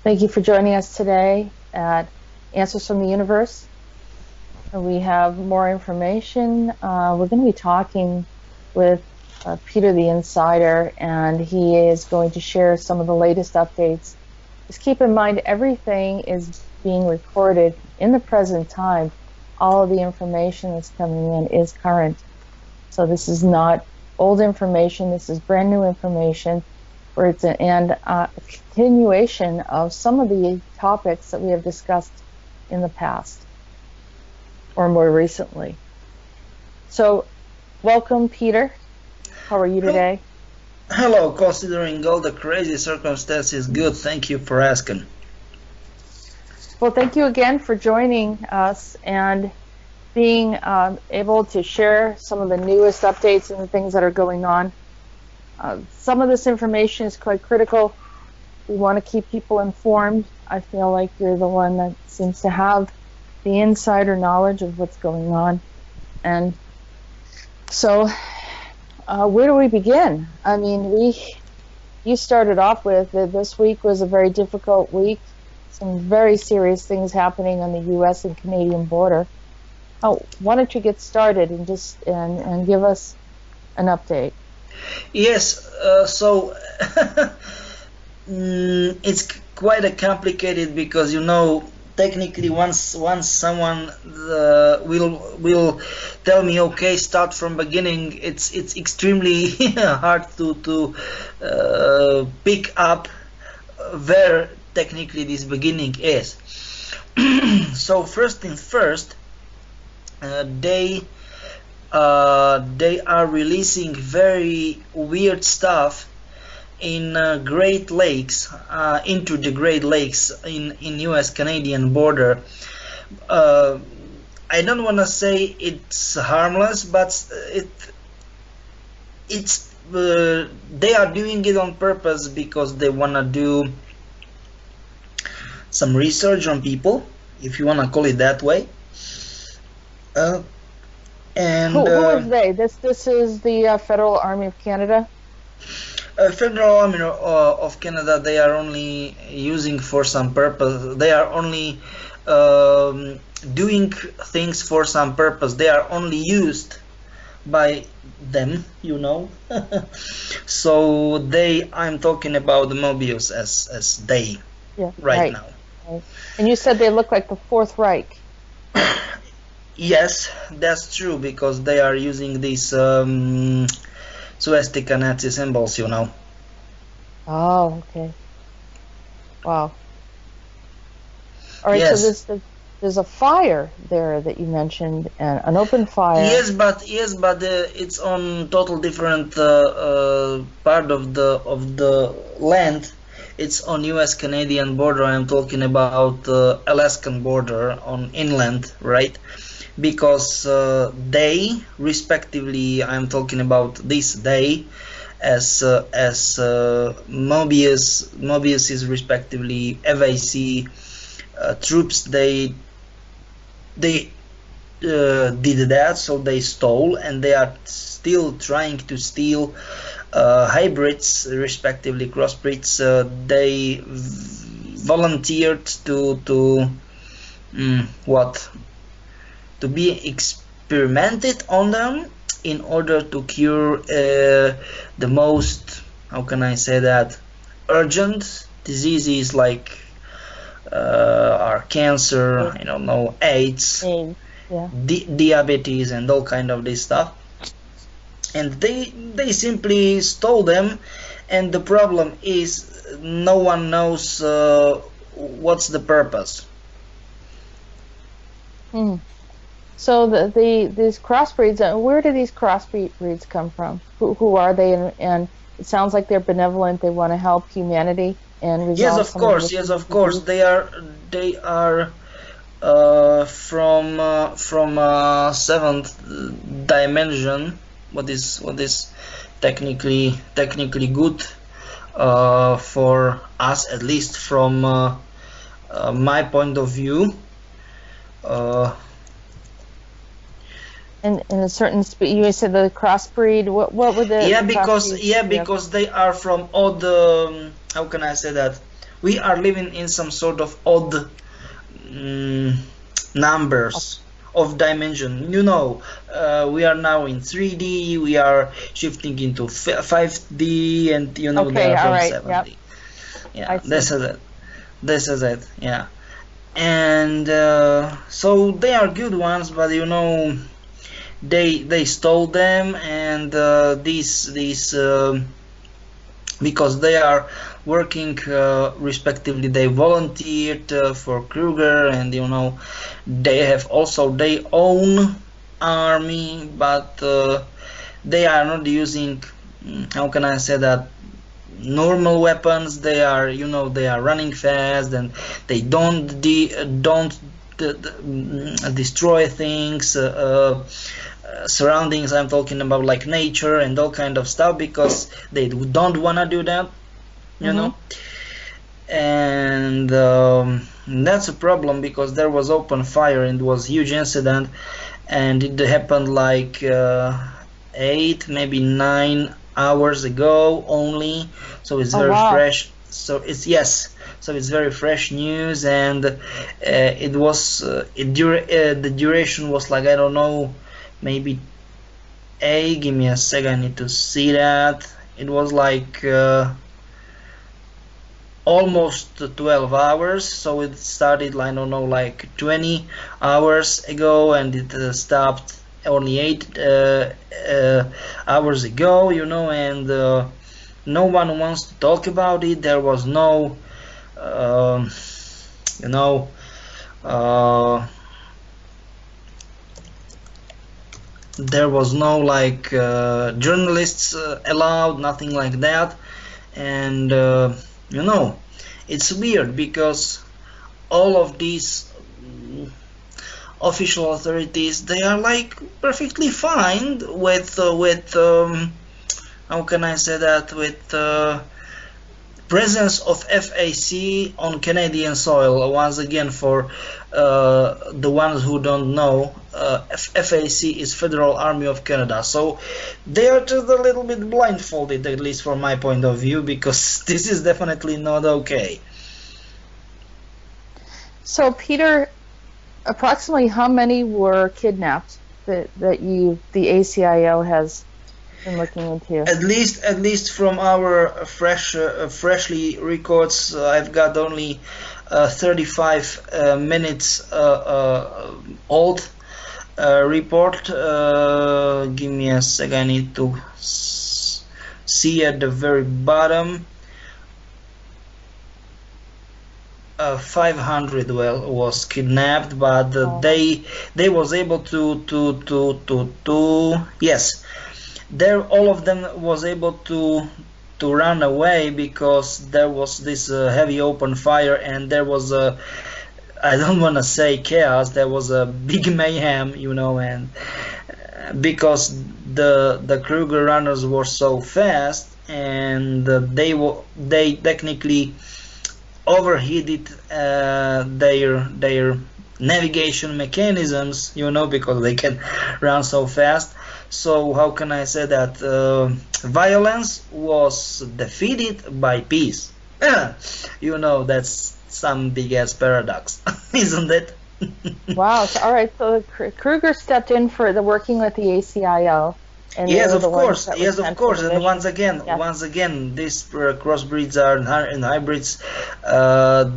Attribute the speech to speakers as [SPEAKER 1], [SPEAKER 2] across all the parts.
[SPEAKER 1] Thank you for joining us today at Answers from the Universe. We have more information. We're going to be talking with Peter the Insider, and he is going to share some of the latest updates. Just keep in mind, everything is being recorded in the present time. All of the information that's coming in is current. So this is not old information. This is brand new information. Where it's a continuation of some of the topics that we have discussed in the past or more recently. So, welcome, Peter. How are you today?
[SPEAKER 2] Hello, considering all the crazy circumstances, good. Thank you for asking.
[SPEAKER 1] Well, thank you again for joining us and being able to share some of the newest updates and the things that are going on. Some of this information is quite critical. We want to keep people informed. I feel like you're the one that seems to have the insider knowledge of what's going on. And so, where do we begin? I mean, you started off with this week was a very difficult week. Some very serious things happening on the U.S. and Canadian border. Why don't you get started and just and give us an update?
[SPEAKER 2] Yes, so it's quite a complicated because technically once someone will tell me okay, start from beginning, it's extremely hard to pick up where technically this beginning is. So first things first, they are releasing very weird stuff in Great Lakes, into the Great Lakes in U.S. Canadian border. I don't want to say it's harmless, but they are doing it on purpose because they want to do some research on people, if you want to call it that way. And
[SPEAKER 1] who is they? This is the Federal Army of Canada?
[SPEAKER 2] Federal Army of Canada, they are only using for some purpose. They are only doing things for some purpose. They are only used by them, So I'm talking about the Mobius as they, right now.
[SPEAKER 1] Right. And you said they look like the Fourth Reich.
[SPEAKER 2] Yes, that's true, because they are using these swastika Nazi symbols,
[SPEAKER 1] Oh, okay. Wow. All right,
[SPEAKER 2] yes.
[SPEAKER 1] So there's a fire there that you mentioned, an open fire.
[SPEAKER 2] Yes, but it's on total different part of the land. It's on U.S.-Canadian border. I'm talking about Alaskan border on inland, right? Because they, respectively, I'm talking about this day, as Mobius is respectively FAC troops. They did that, so they stole, and they are still trying to steal hybrids, respectively crossbreeds. They volunteered to be experimented on them in order to cure the most, how can I say that, urgent diseases like our cancer, I don't know, AIDS,
[SPEAKER 1] yeah.
[SPEAKER 2] Diabetes, and all kind of this stuff. And they simply stole them, and the problem is no one knows what's the purpose.
[SPEAKER 1] So these crossbreeds, where do these crossbreeds come from? Who are they? And it sounds like they're benevolent. They want to help humanity and resolve.
[SPEAKER 2] Yes, of course. Yes, of course. They are from seventh dimension. What is technically good for us, at least from my point of view.
[SPEAKER 1] In a certain you said the crossbreed. What were the?
[SPEAKER 2] Because they are from all the how can I say that, we are living in some sort of odd numbers of dimension. We are now in 3D, we are shifting into 5D, and they
[SPEAKER 1] Okay,
[SPEAKER 2] are
[SPEAKER 1] all
[SPEAKER 2] from
[SPEAKER 1] right,
[SPEAKER 2] 7D.
[SPEAKER 1] yep.
[SPEAKER 2] Yeah,
[SPEAKER 1] see.
[SPEAKER 2] this is it. Yeah, and so they are good ones, but they stole them, and these because they are working respectively, they volunteered for Kruger, and they have also their own army, but they are not using, how can I say that, normal weapons. They are they are running fast, and they don't destroy things, surroundings. I'm talking about like nature and all kind of stuff, because they don't want to do that, and that's a problem, because there was open fire and it was huge incident, and it happened like 8 maybe 9 hours ago only, so it's very fresh. So it's very fresh news, and it was the duration was like, I don't know, maybe give me a second, I need to see that. It was like almost 12 hours, so it started, I don't know, like 20 hours ago, and it stopped only 8 hours ago, and no one wants to talk about it. There was no there was no like journalists allowed, nothing like that, and it's weird, because all of these official authorities, they are like perfectly fine with how can I say that, with presence of FAC on Canadian soil. Once again, for the ones who don't know, FAC is Federal Army of Canada, so they are just a little bit blindfolded, at least from my point of view, because this is definitely not okay.
[SPEAKER 1] So Peter, approximately how many were kidnapped that the ACIO has been looking into?
[SPEAKER 2] At least from our freshly records, I've got only 35 minutes old report. Give me a second, I need to see at the very bottom. 500 was kidnapped, but they was able to yes, all of them was able to run away, because there was this heavy open fire, and there was a, I don't want to say chaos, there was a big mayhem, and because the Kruger runners were so fast, and they technically overheated their navigation mechanisms, because they can run so fast. So how can I say that, violence was defeated by peace. That's some big ass paradox, isn't it?
[SPEAKER 1] Wow. So, all right, so Kruger stepped in for the working with the ACIO. And
[SPEAKER 2] yes, of course. And once again, these crossbreeds and hybrids,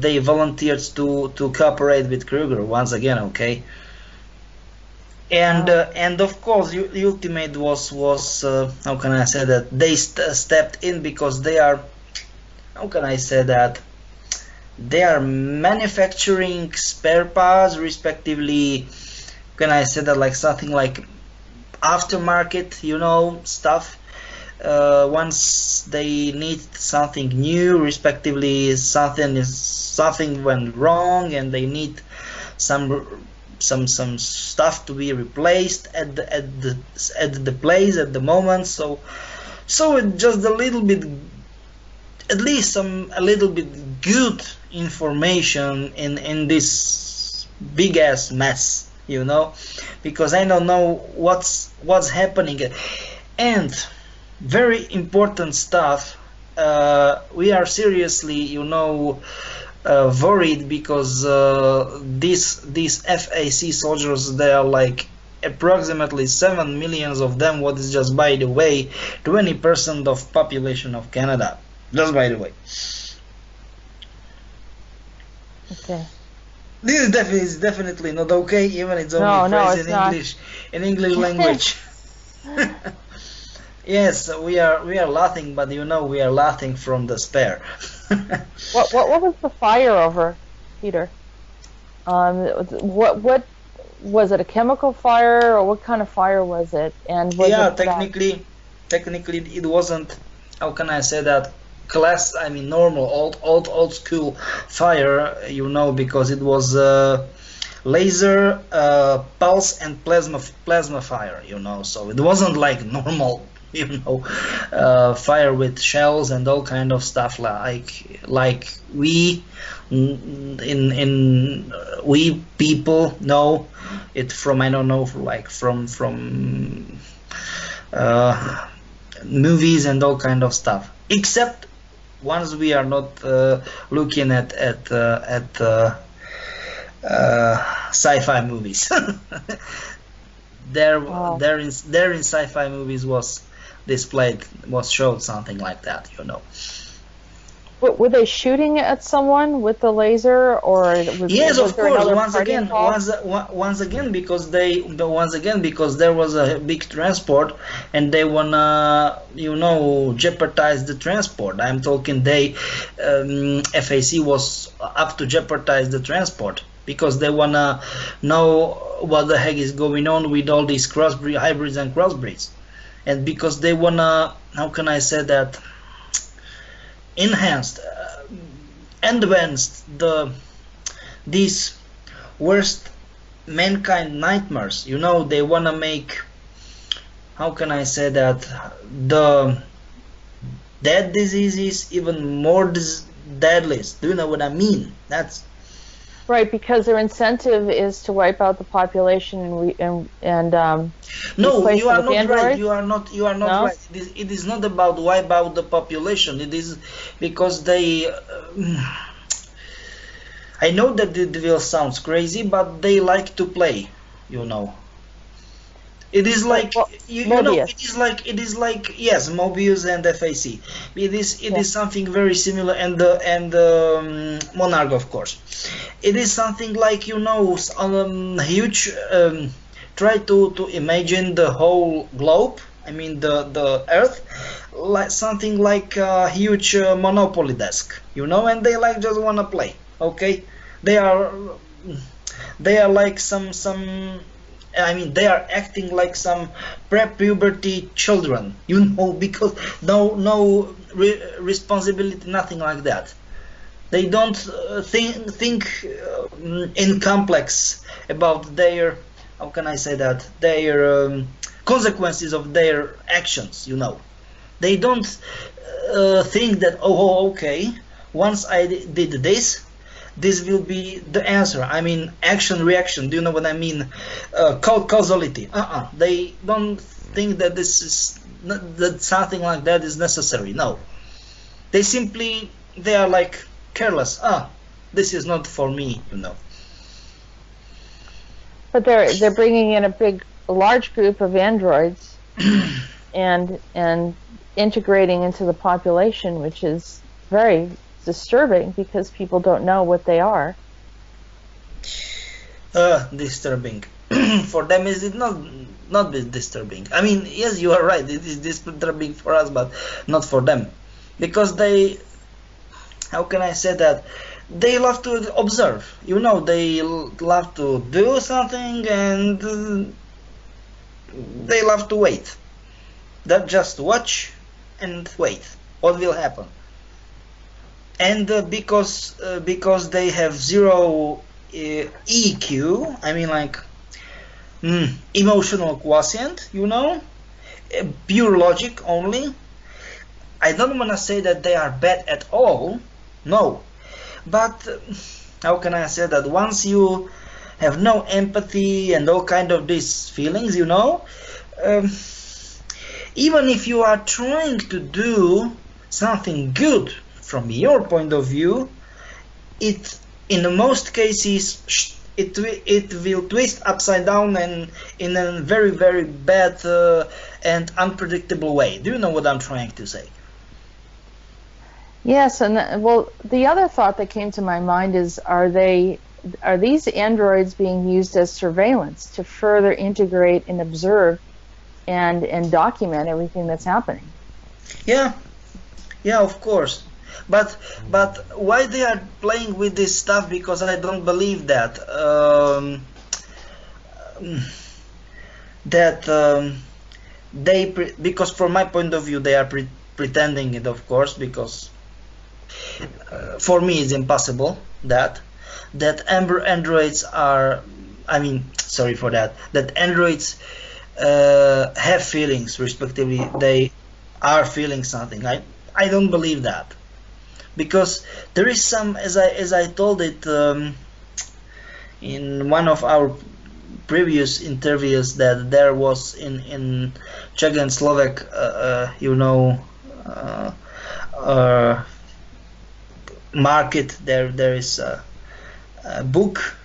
[SPEAKER 2] they volunteered to cooperate with Kruger once again. Okay. And and of course, the ultimate was how can I say that, they stepped in, because they are, how can I say that, they are manufacturing spare parts, respectively. Can I say that, like something like aftermarket, stuff. Once they need something new, respectively, something went wrong, and they need some stuff to be replaced at the place at the moment. So it's just a little bit, at least a little bit good information in this big ass mess, because I don't know what's happening. And very important stuff, we are seriously, you know, worried because these FAC soldiers, they are like approximately 7 millions of them. What is, just by the way, 20% of population of Canada. Just by the way.
[SPEAKER 1] Okay.
[SPEAKER 2] This is definitely not okay. Even it's only phrased in English language. Yes, we are laughing, but you know we are laughing from despair.
[SPEAKER 1] What was the fire over, Peter? What was it, a chemical fire, or what kind of fire was it? And was
[SPEAKER 2] yeah,
[SPEAKER 1] it
[SPEAKER 2] technically it wasn't. How can I say that? I mean normal old school fire, you know, because it was laser, pulse, and plasma fire, you know. So it wasn't like normal, you know, fire with shells and all kind of stuff like we we people know it from, I don't know, like from movies and all kind of stuff. Except once we are not looking at sci-fi movies. there in sci-fi movies was showed something like that, you know.
[SPEAKER 1] Were they shooting at someone with the laser, or
[SPEAKER 2] yes, of course. Once again, because there was a big transport, and they wanna, you know, jeopardize the transport. I'm talking FAC was up to jeopardize the transport because they wanna know what the heck is going on with all these hybrids and crossbreeds, and because they wanna, how can I say that, enhanced, advanced these worst mankind nightmares, you know. They wanna make, how can I say that, the dead diseases even more deadly. Do you know what I mean? That's
[SPEAKER 1] right, because their incentive is to wipe out the population and
[SPEAKER 2] no, you are not right. You are not
[SPEAKER 1] no?
[SPEAKER 2] right. It is not about wipe out the population. It is because they. I know that it will sound crazy, but they like to play. You know. It is like you know. It is like yes, Mobius and FAC. It is something very similar, and Monarch, of course. It is something like, you know, huge. Try to imagine the whole globe. I mean the Earth, like something like a huge Monopoly desk, you know, and they like just wanna play. Okay, they are like some. I mean, they are acting like some pre-puberty children, you know, because no responsibility, nothing like that. They don't think in complex about their, how can I say that, their consequences of their actions, you know. They don't think that, oh, okay, once I did this will be the answer. I mean, action, reaction. Do you know what I mean? Causality. They don't think that that something like that is necessary. No, they are like careless. This is not for me, you know.
[SPEAKER 1] But they're bringing in a large group of androids and integrating into the population, which is very disturbing because people don't know what they are.
[SPEAKER 2] Disturbing. For them, is it not disturbing? I mean, yes, you are right. It is disturbing for us, but not for them, because they, how can I say that? They love to observe. You know, they love to do something, and they love to wait. That just watch and wait. What will happen? And because they have zero EQ, I mean, like emotional quotient, you know, pure logic only. I don't want to say that they are bad at all, no, but how can I say that? Once you have no empathy and all kind of these feelings, you know, even if you are trying to do something good from your point of view, it in most cases it will twist upside down and in a very, very bad and unpredictable way. Do you know what I'm trying to say?
[SPEAKER 1] Yes, and well, the other thought that came to my mind is, are these androids being used as surveillance to further integrate and observe and document everything that's happening?
[SPEAKER 2] Yeah, of course. But why they are playing with this stuff? Because I don't believe that because from my point of view they are pretending it, of course, because for me it's impossible that androids are, I mean, sorry for that androids have feelings, respectively they are feeling something. I don't believe that, because there is some, as I told it in one of our previous interviews, that there was in Czech and Slovak market, there is a book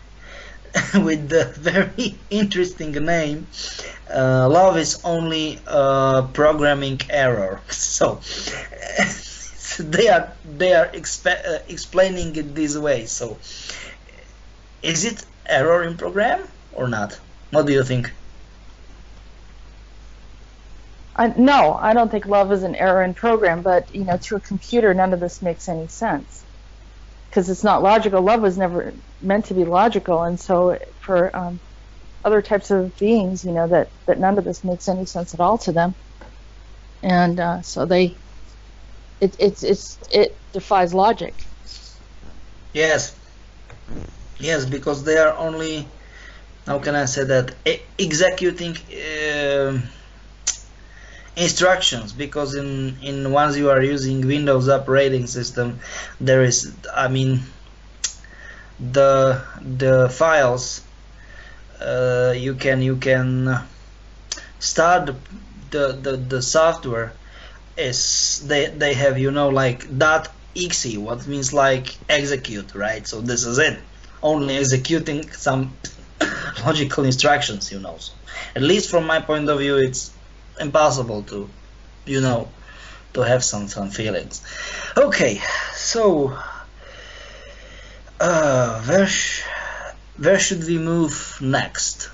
[SPEAKER 2] with the very interesting name, Love is Only a Programming Error. So they are explaining it this way. So is it error in program or not? What do you think?
[SPEAKER 1] No, I don't think love is an error in program, but to a computer none of this makes any sense, because it's not logical. Love was never meant to be logical, and so for other types of beings, that none of this makes any sense at all to them, and so it defies logic.
[SPEAKER 2] Yes, because they are only, how can I say that, executing instructions, because in once you are using Windows operating system, there is, I mean, the files you can start the software is they have like .exe, what means like execute, right? So this is it, only executing some logical instructions, So at least from my point of view, it's impossible to to have some feelings. Okay, so where should we move next?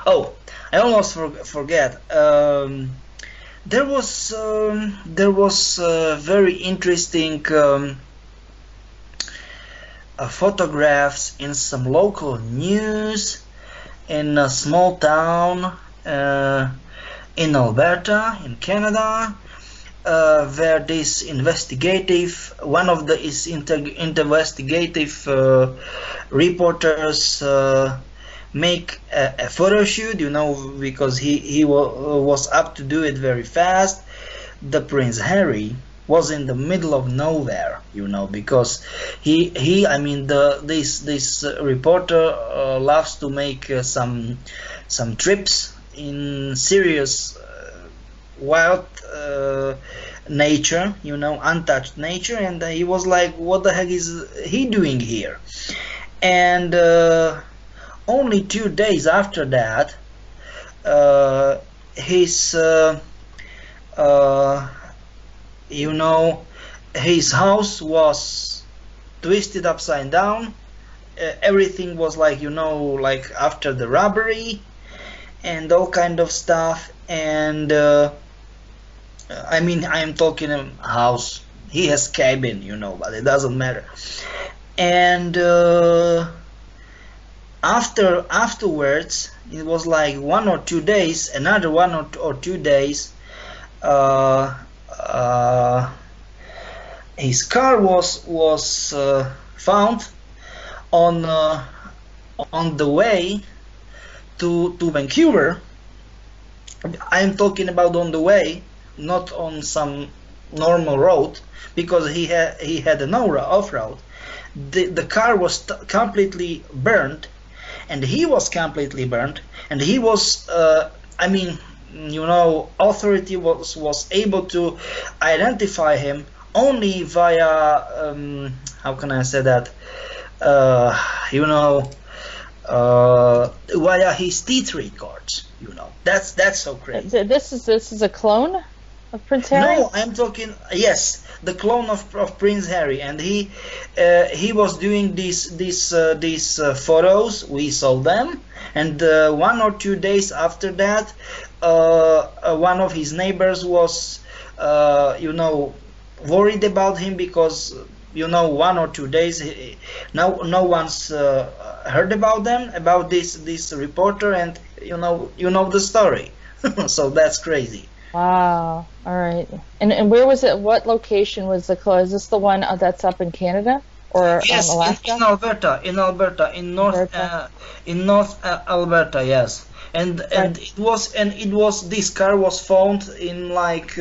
[SPEAKER 2] Oh, I almost forget. There was very interesting photographs in some local news in a small town in Alberta, in Canada, where this one of the investigative reporters make a photo shoot, because he was up to do it very fast. The Prince Harry was in the middle of nowhere, because this reporter loves to make some trips in serious wild nature, untouched nature, and he was like, what the heck is he doing here? And only 2 days after that, his his house was twisted upside down. Everything was like, like after the robbery and all kind of stuff. And I am talking a house. He has cabin, but it doesn't matter. And afterwards, it was like 1 or 2 days, another 1 or 2 days, his car was found on the way to Vancouver. I'm talking about on the way, not on some normal road, because he had an off-road. The car was completely burned, and he was completely burned, and he was authority was able to identify him only via how can I say that? Uh, you know, via his teeth records. That's so crazy.
[SPEAKER 1] This is a clone of Prince Harry?
[SPEAKER 2] No, I'm talking, yes, the clone of Prince Harry, and he was doing these photos. We saw them, and 1 or 2 days after that, one of his neighbors was, worried about him because 1 or 2 days now no one's heard about them, about this reporter, and you know the story. So that's crazy.
[SPEAKER 1] Wow. All right. And where was it? What location was the clone? Is this the one that's up in Canada or
[SPEAKER 2] Yes,
[SPEAKER 1] Alaska?
[SPEAKER 2] in Alberta,
[SPEAKER 1] Alberta.
[SPEAKER 2] In North Alberta, yes. And
[SPEAKER 1] Right.
[SPEAKER 2] it was this car was found in like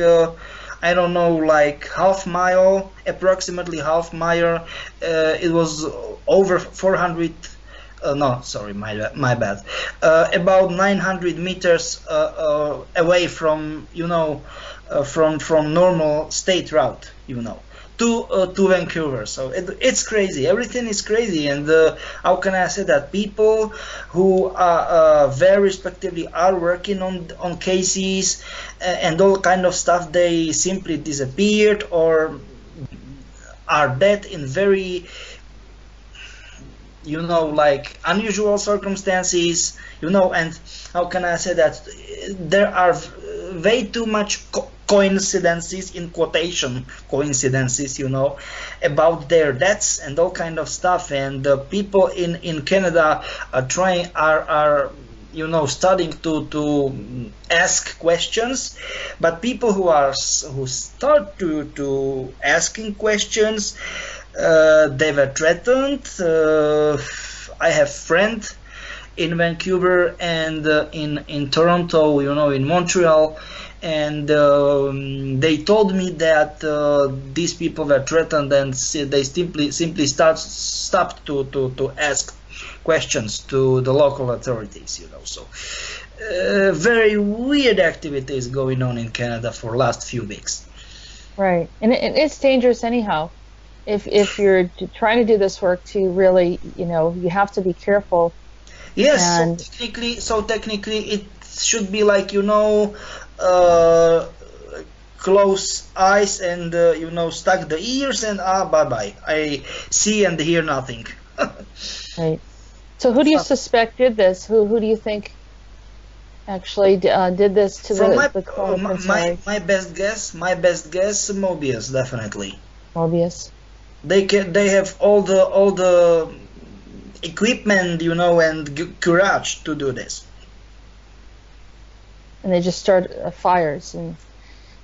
[SPEAKER 2] I don't know, like half mile, approximately half mile. It was over 400. No, sorry, my bad. About 900 meters away from from normal state route, to Vancouver. So it's crazy. Everything is crazy, and how can I say that? People who are very respectively are working on cases and all kind of stuff. They simply disappeared or are dead in very like unusual circumstances, and how can I say that? There are way too much coincidences, in quotation coincidences, about their deaths and all kind of stuff, and people in Canada are studying to ask questions, but people who start to asking questions, they were threatened. I have friends in Vancouver and in Toronto, in Montreal, and they told me that these people were threatened, and they simply stopped to ask questions to the local authorities. So very weird activities going on in Canada for last few weeks.
[SPEAKER 1] Right. And it's dangerous anyhow. If you're trying to do this work to really, you have to be careful.
[SPEAKER 2] Yes,
[SPEAKER 1] And
[SPEAKER 2] so technically it should be like close eyes and stuck the ears and bye bye. I see and hear nothing.
[SPEAKER 1] right. So who do you
[SPEAKER 2] So,
[SPEAKER 1] suspect did this? Who do you think actually did this to
[SPEAKER 2] from
[SPEAKER 1] the clone Prince Harry?
[SPEAKER 2] my best guess, Mobius definitely.
[SPEAKER 1] Mobius.
[SPEAKER 2] They have all the equipment, and courage to do this.
[SPEAKER 1] And they just start fires, and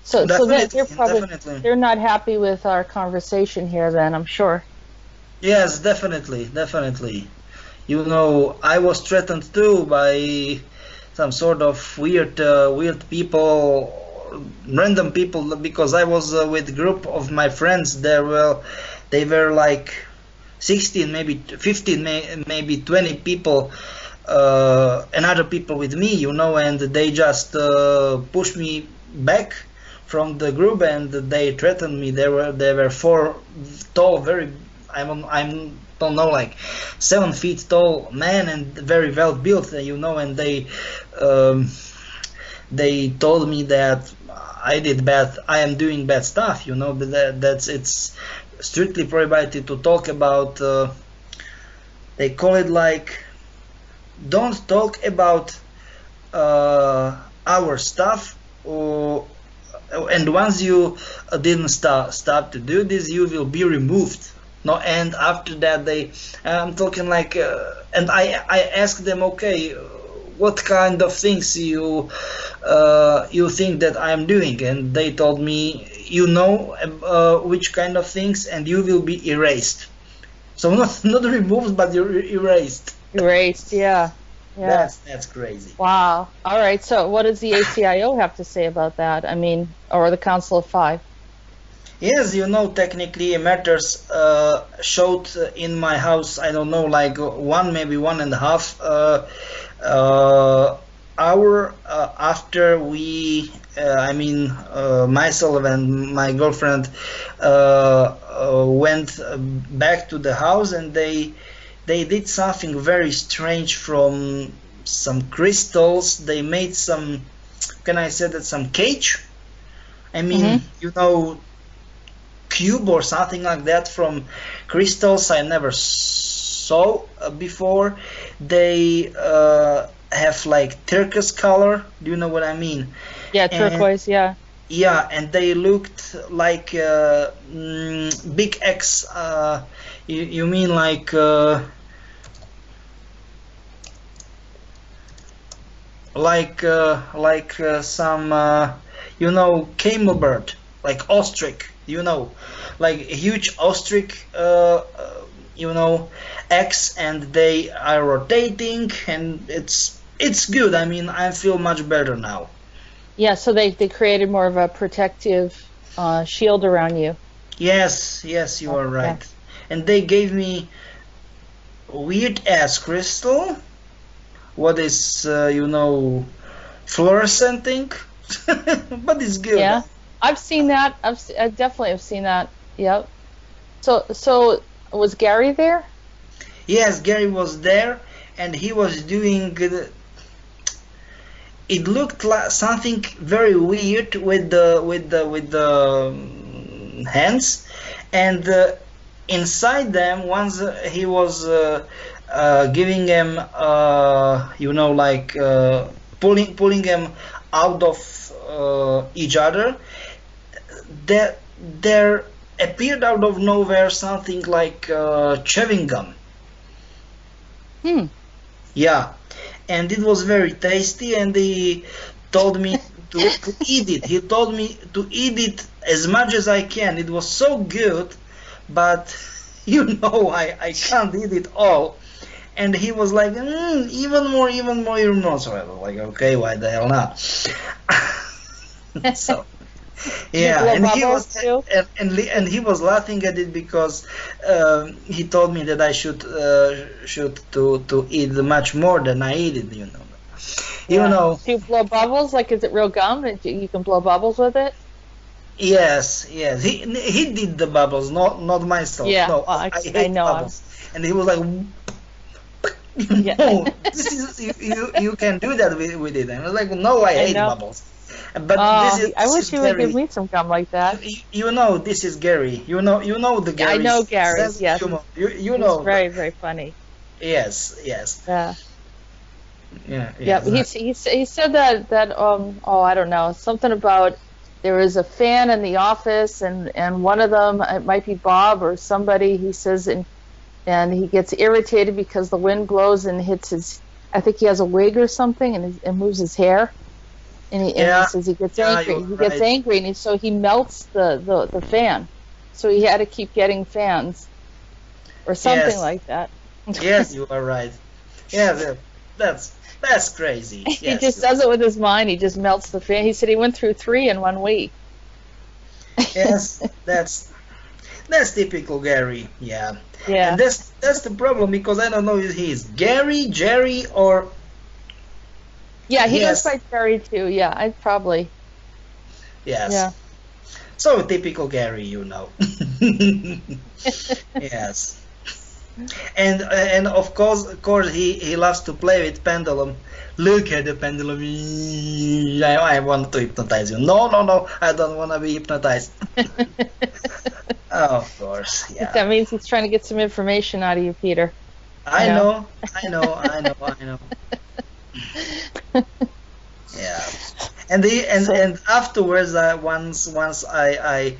[SPEAKER 1] so
[SPEAKER 2] Definitely,
[SPEAKER 1] they're
[SPEAKER 2] definitely.
[SPEAKER 1] they're not happy with our conversation here. Then I'm sure.
[SPEAKER 2] Yes, definitely, definitely. I was threatened too by some sort of weird people, random people, because I was with a group of my friends. They were like 16, maybe 15, maybe 20 people, and other people with me, and they just pushed me back from the group, and they threatened me. They were four tall, very, I don't know, like 7 feet tall man, and very well built, and um, they told me that I am doing bad stuff, but that's it's strictly prohibited to talk about. They call it like, don't talk about our stuff, and once you didn't stop to do this, you will be removed. No, and after that I'm talking like, and I asked them, okay, what kind of things you think that I'm doing, and they told me, which kind of things, and you will be erased. So not removed, but you're erased.
[SPEAKER 1] Erased. Yeah. Yeah.
[SPEAKER 2] That's crazy.
[SPEAKER 1] Wow. All right. So what does the ACIO have to say about that? I mean, or the Council of Five?
[SPEAKER 2] Yes, technically matters showed in my house, I don't know, like one, maybe 1.5 hour after myself and my girlfriend went back to the house, and they did something very strange from some crystals. They made some, can I say that, some cage? I mean, you know, cube or something like that from crystals I never saw before. They have like turquoise color. Do you know what I mean?
[SPEAKER 1] Yeah, turquoise. Yeah.
[SPEAKER 2] Yeah, and they looked like big X. You mean like some you know, camel bird, like ostrich. You know, like a huge ostrich. You know, X, and they are rotating, and it's good. I mean, I feel much better now.
[SPEAKER 1] Yeah, so they created more of a protective shield around you.
[SPEAKER 2] Yes, yes, you are
[SPEAKER 1] Yeah.
[SPEAKER 2] right. And they gave me weird ass crystal. What is, you know, fluorescenting, but it's good.
[SPEAKER 1] Yeah, I've seen that. I definitely have seen that. Yep. So was Gary there?
[SPEAKER 2] Yes, Gary was there, and he was doing. It looked like something very weird with the hands, and inside them, once he was giving them, you know, like pulling them out of each other. There appeared out of nowhere something like chewing gum.
[SPEAKER 1] Hmm.
[SPEAKER 2] Yeah, and it was very tasty, and he told me to eat it. He told me to eat it as much as I can. It was so good, but you know, I can't eat it all. And he was like, even more, even more, even more. So I was like, okay, why the hell not? So yeah,
[SPEAKER 1] blow
[SPEAKER 2] and he
[SPEAKER 1] bubbles
[SPEAKER 2] was
[SPEAKER 1] too?
[SPEAKER 2] and he was laughing at it because he told me that I should to eat much more than I eat it. You know, you
[SPEAKER 1] Yeah.
[SPEAKER 2] know.
[SPEAKER 1] Do you blow bubbles? Like, is it real gum? You can blow bubbles with it?
[SPEAKER 2] Yes, yes. He did the bubbles, not myself.
[SPEAKER 1] Yeah,
[SPEAKER 2] No,
[SPEAKER 1] well,
[SPEAKER 2] I
[SPEAKER 1] I
[SPEAKER 2] hate
[SPEAKER 1] know.
[SPEAKER 2] bubbles. And he was like,
[SPEAKER 1] Yeah.
[SPEAKER 2] no, this is you can do that with it. And I was like, no, I hate
[SPEAKER 1] know.
[SPEAKER 2] bubbles. But
[SPEAKER 1] Oh,
[SPEAKER 2] this
[SPEAKER 1] I
[SPEAKER 2] is
[SPEAKER 1] wish you would
[SPEAKER 2] Gary.
[SPEAKER 1] give me some gum like that.
[SPEAKER 2] You know, this is Gary. You know the
[SPEAKER 1] Yeah, I
[SPEAKER 2] Gary's
[SPEAKER 1] know Gary.
[SPEAKER 2] sense of
[SPEAKER 1] Yes,
[SPEAKER 2] humor. You
[SPEAKER 1] he's
[SPEAKER 2] know.
[SPEAKER 1] very, very funny.
[SPEAKER 2] Yes, yes.
[SPEAKER 1] Yeah.
[SPEAKER 2] Yeah,
[SPEAKER 1] Yeah,
[SPEAKER 2] yes.
[SPEAKER 1] he said that oh, I don't know, something about there was a fan in the office, and one of them, it might be Bob or somebody, he says, and he gets irritated because the wind blows and hits his, I think he has a wig or something, and moves his hair, and he
[SPEAKER 2] Yeah.
[SPEAKER 1] says he gets
[SPEAKER 2] Yeah,
[SPEAKER 1] angry.
[SPEAKER 2] you're
[SPEAKER 1] He gets
[SPEAKER 2] right.
[SPEAKER 1] angry, and so he melts the fan, so he had to keep getting fans or something
[SPEAKER 2] Yes.
[SPEAKER 1] like that.
[SPEAKER 2] Yes, you are right. Yeah, that's crazy.
[SPEAKER 1] He
[SPEAKER 2] Yes.
[SPEAKER 1] just does it with his mind. He just melts the fan. He said he went through 3 in 1 week.
[SPEAKER 2] Yes, that's typical Gary. Yeah.
[SPEAKER 1] Yeah.
[SPEAKER 2] And that's the problem, because I don't know if he's Gary, Jerry, or
[SPEAKER 1] Yeah, he
[SPEAKER 2] Yes.
[SPEAKER 1] goes by Jerry too. Yeah, I'd probably.
[SPEAKER 2] yes.
[SPEAKER 1] Yeah.
[SPEAKER 2] So typical Gary, you know. Yes. And of course he loves to play with pendulum. Look at the pendulum. I want to hypnotize you. No, I don't want to be hypnotized. Of course, yeah.
[SPEAKER 1] That means he's trying to get some information out of you, Peter.
[SPEAKER 2] I
[SPEAKER 1] know.
[SPEAKER 2] know. Yeah. And afterwards, once I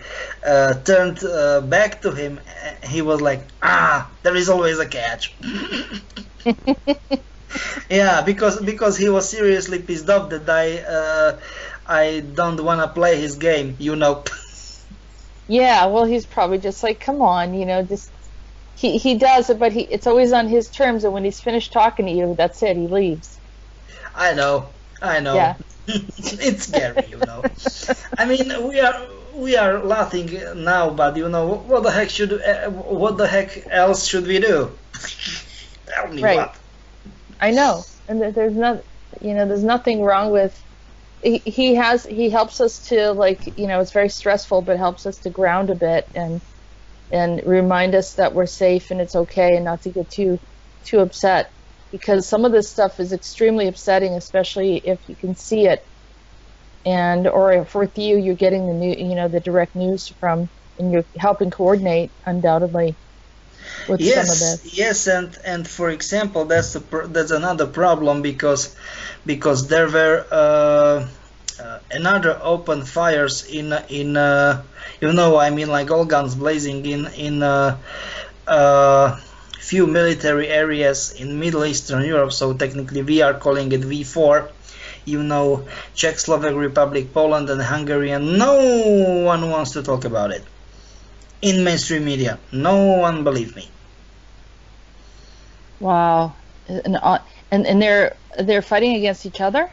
[SPEAKER 2] turned back to him, he was like, there is always a catch. Yeah, because he was seriously pissed off that I don't want to play his game, you know.
[SPEAKER 1] Yeah, well, he's probably just like, come on, just he does it, but it's always on his terms, and when he's finished talking to you, that's it, he leaves.
[SPEAKER 2] I know.
[SPEAKER 1] Yeah.
[SPEAKER 2] It's scary, you know. I mean, we are laughing now, but what the heck else should we do? Tell me
[SPEAKER 1] Right.
[SPEAKER 2] what.
[SPEAKER 1] I know, and there's not. there's nothing wrong with. He helps us to, like, it's very stressful, but helps us to ground a bit and remind us that we're safe and it's okay and not to get too upset, because some of this stuff is extremely upsetting, especially if you can see it, or if with you're getting the new, the direct news from, and you're helping coordinate undoubtedly with some of this.
[SPEAKER 2] Yes, and for example, that's another problem, because there were another open fires in I mean, like all guns blazing in few military areas in Middle Eastern Europe. So technically we are calling it V4. Czech, Slovak Republic, Poland, and Hungary, and no one wants to talk about it in mainstream media. No one believe me.
[SPEAKER 1] Wow, and they're fighting against each other?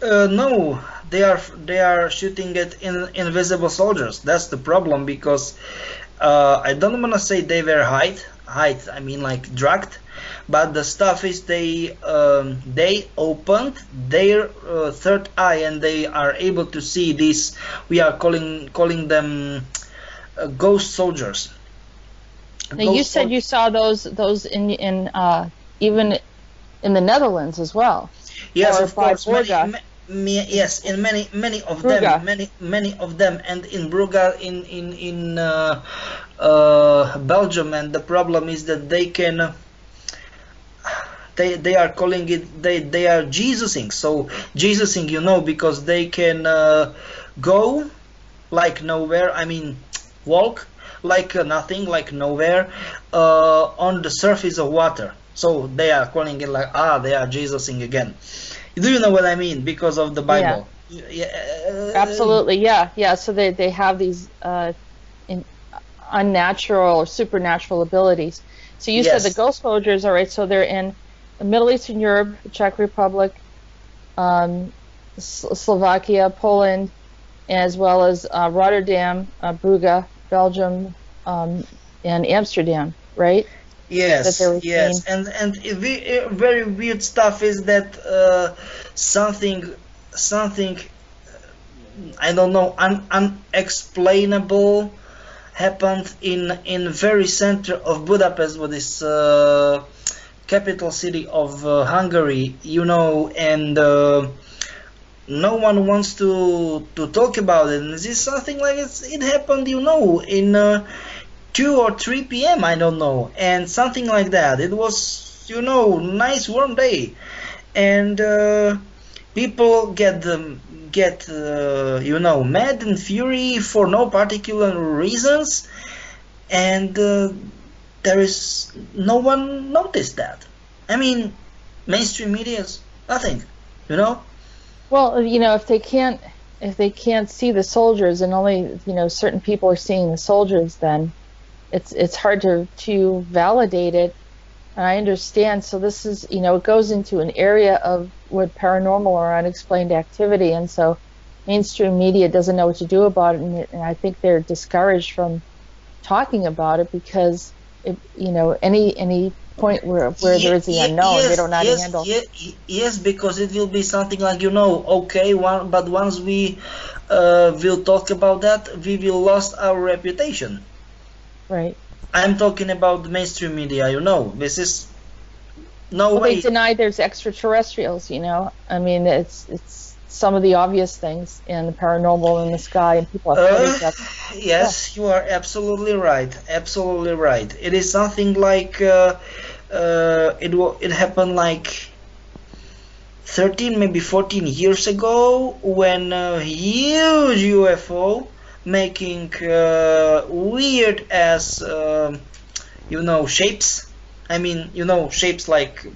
[SPEAKER 2] No, they are shooting at invisible soldiers. That's the problem, because I don't want to say they were I mean, like, drugged, but the stuff is they opened their third eye and they are able to see these. We are calling them ghost soldiers.
[SPEAKER 1] Now, you said you saw those in even in the Netherlands as well.
[SPEAKER 2] Yes, of course. Yes, in many of them, and in Brugge, in Belgium. And the problem is that they are calling it, they are Jesusing. So Jesusing, because they can go like nowhere. I mean, walk like nothing, like nowhere, on the surface of water. So they are calling it like, they are Jesusing again. Do you know what I mean? Because of the Bible.
[SPEAKER 1] Yeah. Absolutely, yeah. So they have these unnatural or supernatural abilities. So you said the ghost soldiers, all right, so they're in Middle Eastern Europe, Czech Republic, Slovakia, Poland, as well as Rotterdam, Brugge, Belgium, and Amsterdam, right?
[SPEAKER 2] Yes, and very weird stuff is that something I don't know, unexplainable happened in very center of Budapest, what is capital city of Hungary, and no one wants to talk about it. And this is something like it happened, in 2 or 3 p.m. I don't know, and something like that. It was, nice warm day, and people get mad and fury for no particular reasons, and there is no one noticed that. I mean, mainstream media's nothing,
[SPEAKER 1] Well, if they can't see the soldiers, and only certain people are seeing the soldiers, then it's hard to validate it. And I understand. So this is, it goes into an area of what paranormal or unexplained activity, and so mainstream media doesn't know what to do about it, and I think they're discouraged from talking about it, because any point where there is the unknown, they don't know how to handle.
[SPEAKER 2] Yes, because it will be something like, okay, but once we will talk about that, we will lost our reputation.
[SPEAKER 1] Right.
[SPEAKER 2] I'm talking about the mainstream media, this is no way.
[SPEAKER 1] They deny there's extraterrestrials, I mean, it's some of the obvious things in the paranormal in the sky, and people have
[SPEAKER 2] yes, you are absolutely right. Absolutely right. It is something like it happened like 13, maybe 14 years ago, when a huge UFO making weird as shapes. I mean, shapes like,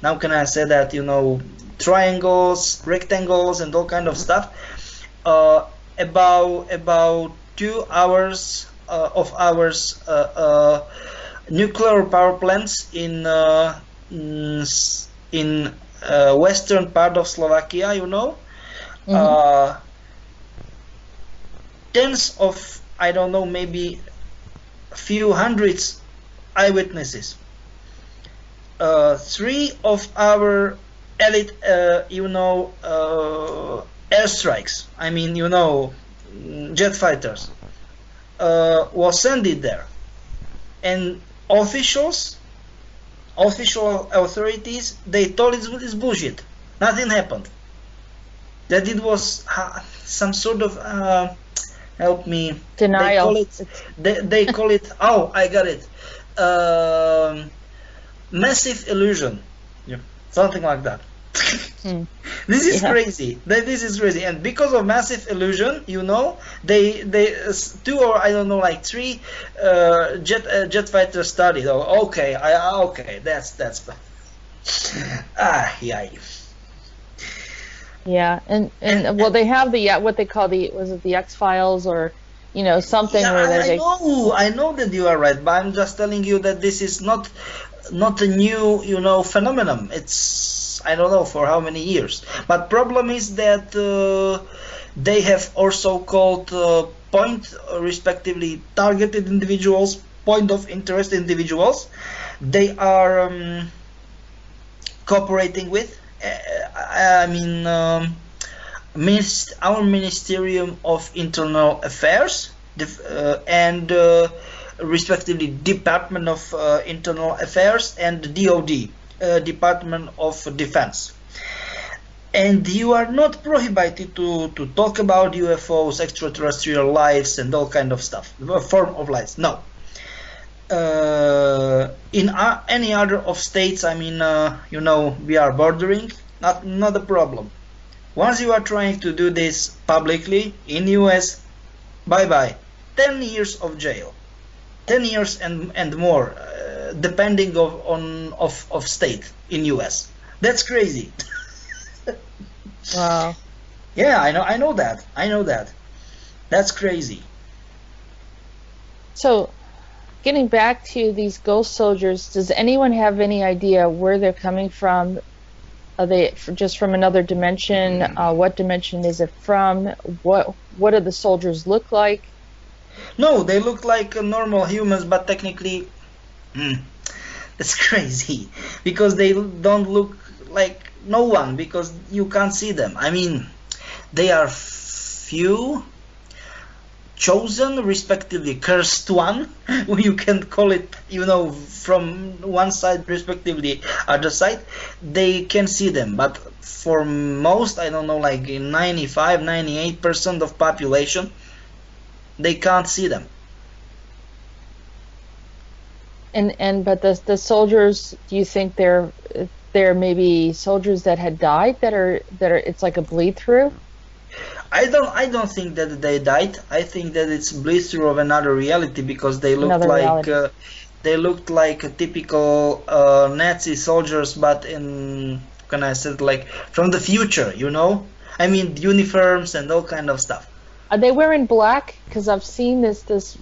[SPEAKER 2] how can I say that, triangles, rectangles, and all kind of stuff. About 2 hours of ours nuclear power plants in western part of Slovakia, tens of, I don't know, maybe a few hundreds eyewitnesses. 3 of our elite, airstrikes. I mean, jet fighters was sent it there, and official authorities, they told it's bullshit. Nothing happened. That it was some sort of help me.
[SPEAKER 1] Denial.
[SPEAKER 2] They call it. Oh, I got it. Massive illusion. Yeah, something like that. This is crazy. This is crazy, and because of massive illusion, they two or I don't know, like three jet fighters studied. Oh, okay, okay, that's yeah.
[SPEAKER 1] Yeah, and well, they have the what they call the X-Files, or something where
[SPEAKER 2] I know that you are right, but I'm just telling you that this is not a new phenomenon. It's, I don't know for how many years, but problem is that they have also called point, respectively targeted individuals, point of interest individuals. They are cooperating with. I mean, our Ministerium of Internal Affairs and respectively Department of Internal Affairs and DOD, Department of Defense. And you are not prohibited to talk about UFOs, extraterrestrial lives, and all kind of stuff, form of life. No. In any other of states, I mean, we are bordering, not a problem. Once you are trying to do this publicly in US, bye-bye. 10 years of jail, 10 years and more, depending of state in US. That's crazy.
[SPEAKER 1] Wow.
[SPEAKER 2] Yeah, I know that. That's crazy.
[SPEAKER 1] So, getting back to these ghost soldiers, does anyone have any idea where they're coming from? Are they just from another dimension? What dimension is it from? What do the soldiers look like?
[SPEAKER 2] No, they look like normal humans, but technically, it's crazy because they don't look like no one, because you can't see them. I mean, they are few, chosen, respectively cursed one, you can call it, from one side, respectively other side, they can see them, but for most, I don't know, like in 95-98% of population, they can't see them.
[SPEAKER 1] But the soldiers, do you think they're maybe soldiers that had died that are it's like a bleed through?
[SPEAKER 2] I don't think that they died. I think that it's bleed through of another reality, because they looked like a typical Nazi soldiers, but in, can I say, like from the future, I mean, uniforms and all kind of stuff.
[SPEAKER 1] Are they wearing black? Because I've seen this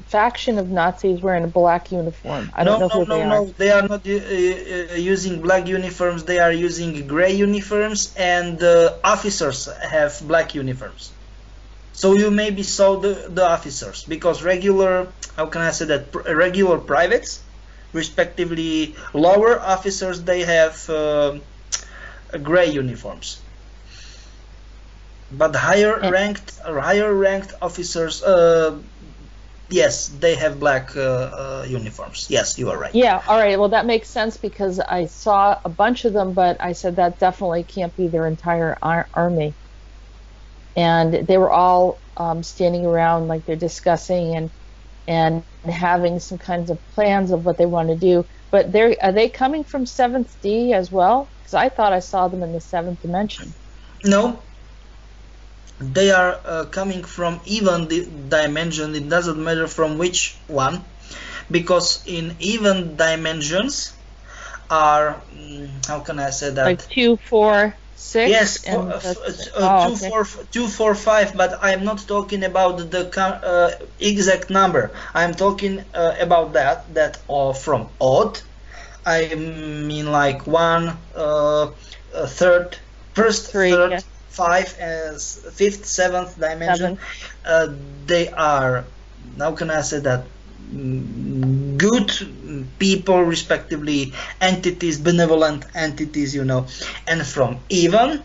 [SPEAKER 1] faction of Nazis wearing a black uniform. I don't know who they are.
[SPEAKER 2] No, they are not using black uniforms. They are using gray uniforms, and officers have black uniforms. So you maybe saw the officers, because regular, how can I say that, regular privates, respectively lower officers, they have gray uniforms. But higher ranked officers, yes, they have black uniforms. Yes, you are right.
[SPEAKER 1] Yeah, all right. Well, that makes sense, because I saw a bunch of them, but I said that definitely can't be their entire army. And they were all standing around like they're discussing and having some kinds of plans of what they want to do. But are they coming from 7th D as well? Because I thought I saw them in the 7th dimension.
[SPEAKER 2] No. They are coming from even dimension. It doesn't matter from which one, because in even dimensions are, how can I say that?
[SPEAKER 1] Like 2, 4, 6.
[SPEAKER 2] Yes, 2, 4, 5. But I'm not talking about the exact number. I'm talking about that from odd. I mean, like 1, third, first,
[SPEAKER 1] 3,
[SPEAKER 2] third.
[SPEAKER 1] Yeah.
[SPEAKER 2] 5 as 5th, 7th dimension. They are, how can I say that, good people, respectively, entities, benevolent entities, you know, and from evil,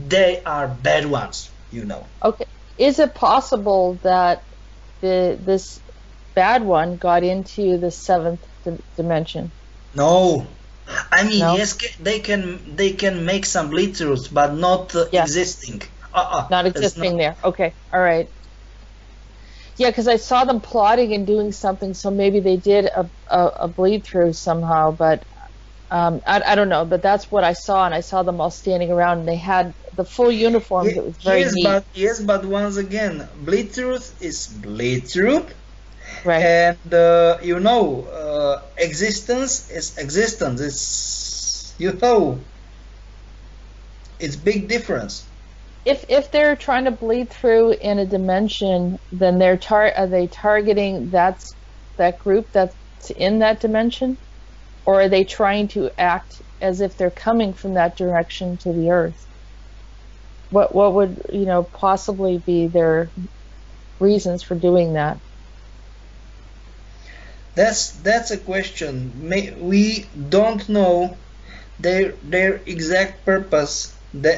[SPEAKER 2] they are bad ones, you know.
[SPEAKER 1] Okay. Is it possible that this bad one got into the seventh dimension?
[SPEAKER 2] No, I mean,
[SPEAKER 1] No?
[SPEAKER 2] yes, they can make some bleachers, but not
[SPEAKER 1] Yeah.
[SPEAKER 2] existing.
[SPEAKER 1] Not
[SPEAKER 2] It's
[SPEAKER 1] existing
[SPEAKER 2] not.
[SPEAKER 1] there. Okay. All right. Yeah, because I saw them plotting and doing something, so maybe they did a bleed through somehow, but I don't know. But that's what I saw, and I saw them all standing around, and they had the full uniforms. It was very neat.
[SPEAKER 2] Yes, but once again, bleed truth is bleed truth,
[SPEAKER 1] Right.
[SPEAKER 2] and you know, existence is existence. It's, you know, it's big difference.
[SPEAKER 1] If they're trying to bleed through in a dimension, then are they targeting that group that's in that dimension, or are they trying to act as if they're coming from that direction to the Earth? What would, you know, possibly be their reasons for doing that?
[SPEAKER 2] That's a question. We don't know their exact purpose. We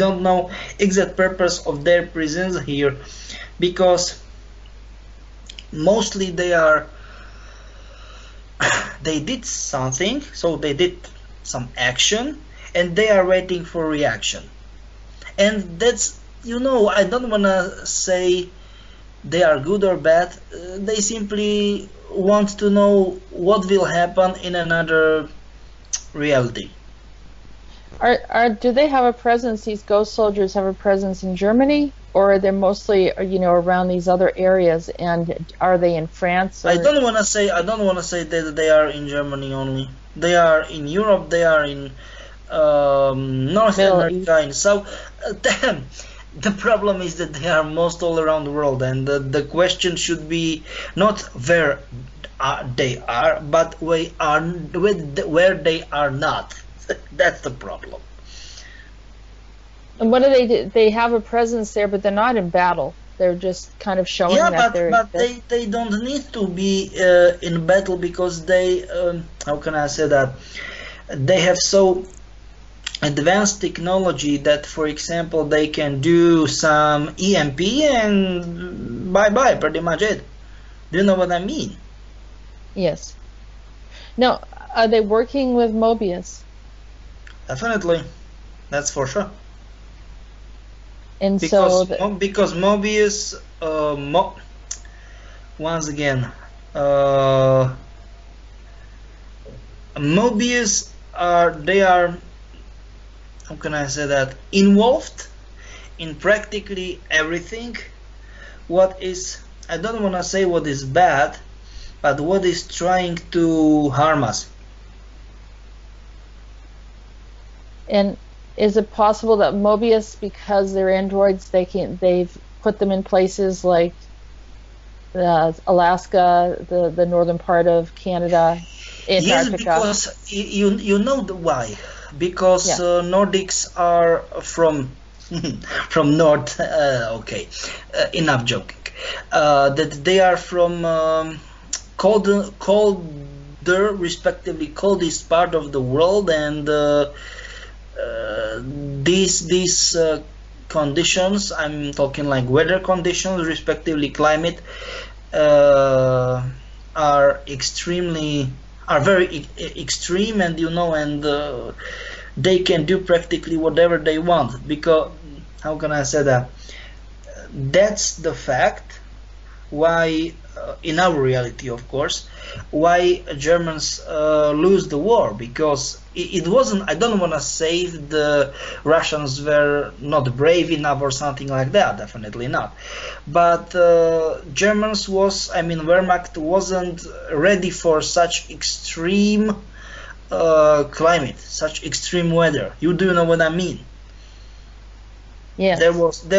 [SPEAKER 2] don't know exact purpose of their presence here, because mostly they did something, so they did some action, and they are waiting for reaction. And that's, you know, I don't want to say they are good or bad. They simply want to know what will happen in another reality.
[SPEAKER 1] Do they have a presence? These ghost soldiers have a presence in Germany, or are they mostly, you know, around these other areas? And are they in France?
[SPEAKER 2] I don't want to say that they are in Germany only. They are in Europe. They are in North
[SPEAKER 1] Middle
[SPEAKER 2] America, in South. The problem is that they are most all around the world, and the question should be not where they are, but where they are not. That's the problem.
[SPEAKER 1] And what do they do? They have a presence there, but they're not in battle. They're just kind of showing that they're.
[SPEAKER 2] But they don't need to be in battle, because they how can I say that, they have so advanced technology that, for example, they can do some EMP and bye bye, pretty much it. Do you know what I mean?
[SPEAKER 1] Yes. Now, are they working with Mobius?
[SPEAKER 2] Definitely, that's for sure.
[SPEAKER 1] And
[SPEAKER 2] Because
[SPEAKER 1] so
[SPEAKER 2] because Mobius, once again, Mobius they are, how can I say that, involved in practically everything. What is, I don't want to say what is bad, but what is trying to harm us.
[SPEAKER 1] And is it possible that Mobius, because they're androids, they've put them in places like Alaska, the northern part of Canada, Antarctica?
[SPEAKER 2] Yes, because you know why? Because
[SPEAKER 1] Yeah.
[SPEAKER 2] Nordics are from from North. Okay, enough joking. That they are from colder, respectively coldest part of the world, and these conditions, I'm talking like weather conditions, respectively climate, are very extreme, and you know, and they can do practically whatever they want, because, how can I say that, that's the fact why, in our reality, of course, why Germans lose the war, because it wasn't, I don't want to say the Russians were not brave enough or something like that, definitely not, but Germans was, I mean, Wehrmacht wasn't ready for such extreme climate, such extreme weather. You do know what I mean?
[SPEAKER 1] Yes.
[SPEAKER 2] There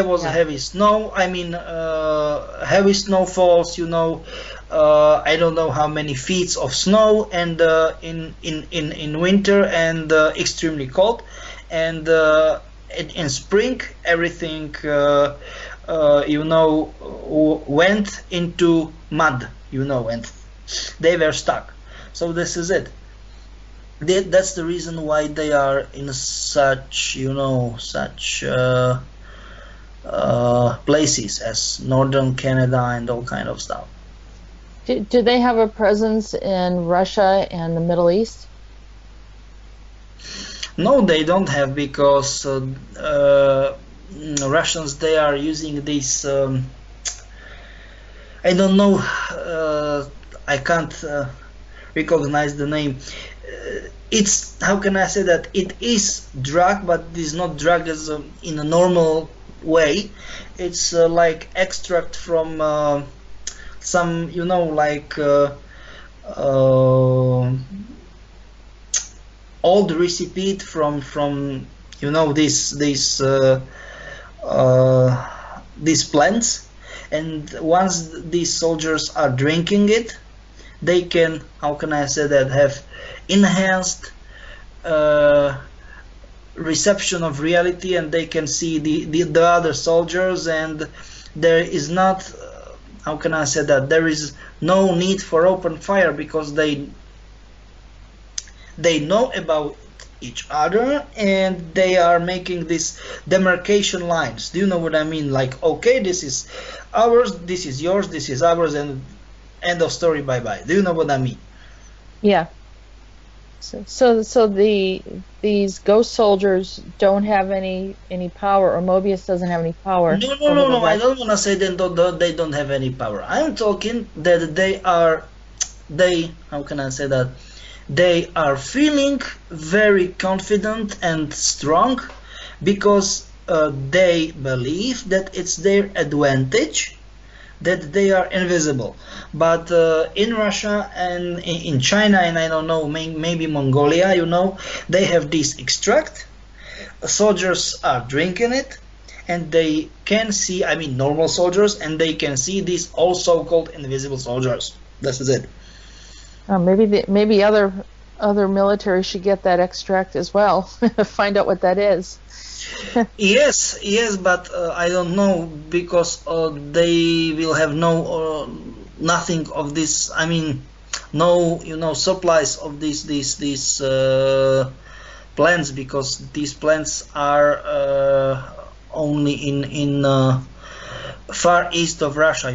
[SPEAKER 2] was
[SPEAKER 1] Yeah.
[SPEAKER 2] heavy snow. I mean, heavy snowfalls. You know, I don't know how many feet of snow, and in winter, and extremely cold, and in spring everything you know, went into mud. You know, and They were stuck. So this is it. That's the reason why they are in such, such places as northern Canada and all kind of stuff.
[SPEAKER 1] Do they have a presence in Russia and the Middle East?
[SPEAKER 2] No, they don't have, because Russians, they are using this. I don't know. I can't recognize the name. It's, how can I say that? It is drug, but it is not drug as in a normal way. It's like extract from some, like old recipe from these plants, and once these soldiers are drinking it, they can, how can I say that, have enhanced reception of reality, and they can see the other soldiers, and there is not, how can I say that, there is no need for open fire, because they know about each other, and they are making these demarcation lines. Do you know what I mean? Like, okay, this is ours, this is yours, this is ours, and end of story, bye bye. Do you know what I mean?
[SPEAKER 1] Yeah. So these ghost soldiers don't have any power, or Mobius doesn't have any power.
[SPEAKER 2] No. I don't want to say they don't have any power. I'm talking that they, how can I say that? They are feeling very confident and strong, because they believe that it's their advantage that they are invisible. But in Russia and in China, and I don't know, maybe Mongolia, they have this extract. Soldiers are drinking it, and they can see, I mean normal soldiers, and they can see these all so-called invisible soldiers. This is it.
[SPEAKER 1] Maybe other military should get that extract as well. Find out what that is.
[SPEAKER 2] Yes, but I don't know, because they will have nothing of this. I mean, no, supplies of these plants, because these plants are only in far east of Russia.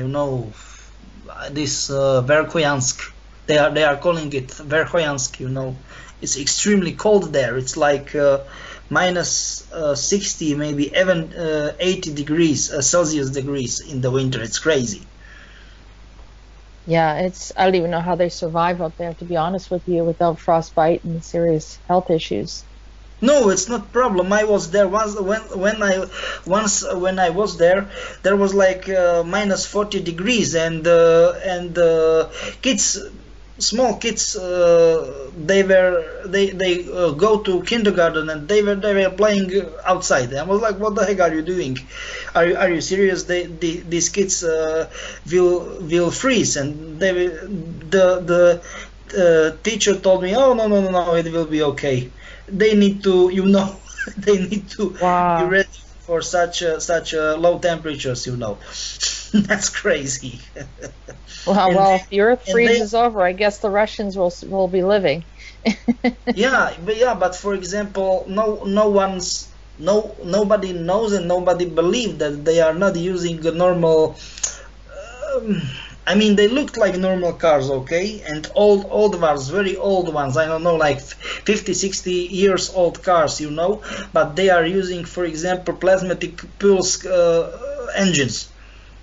[SPEAKER 2] This Verkhoyansk. They are calling it Verkhoyansk. It's extremely cold there. It's like minus 60, maybe even 80 degrees Celsius degrees in the winter. It's crazy.
[SPEAKER 1] Yeah, I don't even know how they survive up there, to be honest with you, without frostbite and serious health issues.
[SPEAKER 2] No, it's not problem. I was there once when I was there. There was like minus 40 degrees, and kids. Small kids, they go to kindergarten, and they were playing outside. I was like, "What the heck are you doing? Are you serious? These kids will freeze." And the teacher told me, "Oh no, it will be okay. They need to, they need to
[SPEAKER 1] Wow.
[SPEAKER 2] be ready for such low temperatures. That's crazy."
[SPEAKER 1] Well, if the Earth freezes over, I guess the Russians will be living.
[SPEAKER 2] but for example, nobody knows, and nobody believes that they are not using a normal. I mean, they looked like normal cars, okay, and old ones, very old ones. I don't know, like 50, 60 years old cars, but they are using, for example, plasmatic pulse engines.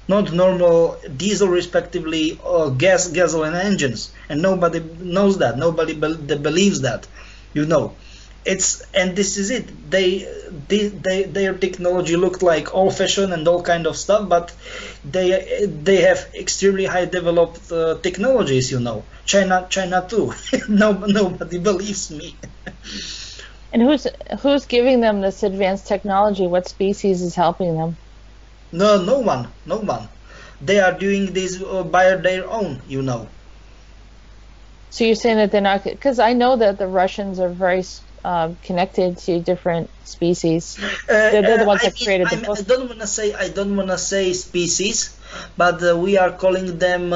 [SPEAKER 2] Not normal diesel, respectively, or gasoline engines, and nobody knows that. Nobody believes that, and this is it. Their technology looked like old-fashioned and all kind of stuff, but they have extremely high developed technologies. China too. Nobody believes me.
[SPEAKER 1] And who's giving them this advanced technology? What species is helping them?
[SPEAKER 2] No one. They are doing this by their own,
[SPEAKER 1] So you're saying that they're not, because I know that the Russians are very connected to different species. They're the ones that created the book.
[SPEAKER 2] I don't wanna say species, but we are calling them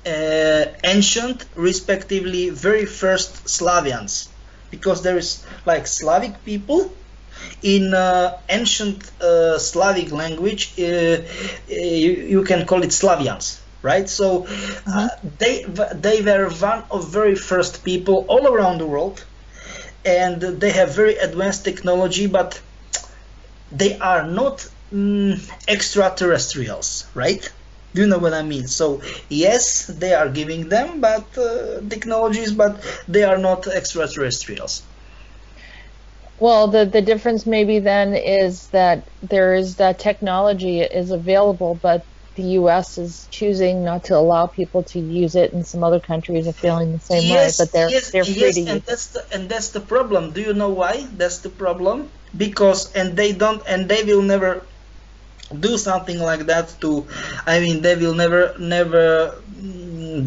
[SPEAKER 2] ancient, respectively very first Slavians, because there is like Slavic people in ancient Slavic language. You can call it Slavians, right? So they were one of very first people all around the world, and they have very advanced technology, but they are not extraterrestrials, right? Do you know what I mean? So yes, they are giving them but technologies, but they are not extraterrestrials.
[SPEAKER 1] Well, the difference maybe then is that there is that technology is available, but the U.S. is choosing not to allow people to use it, and some other countries are feeling the same way. But they're free to use it.
[SPEAKER 2] And that's the problem. Do you know why? That's the problem. Because they will never do something like that to. I mean, they will never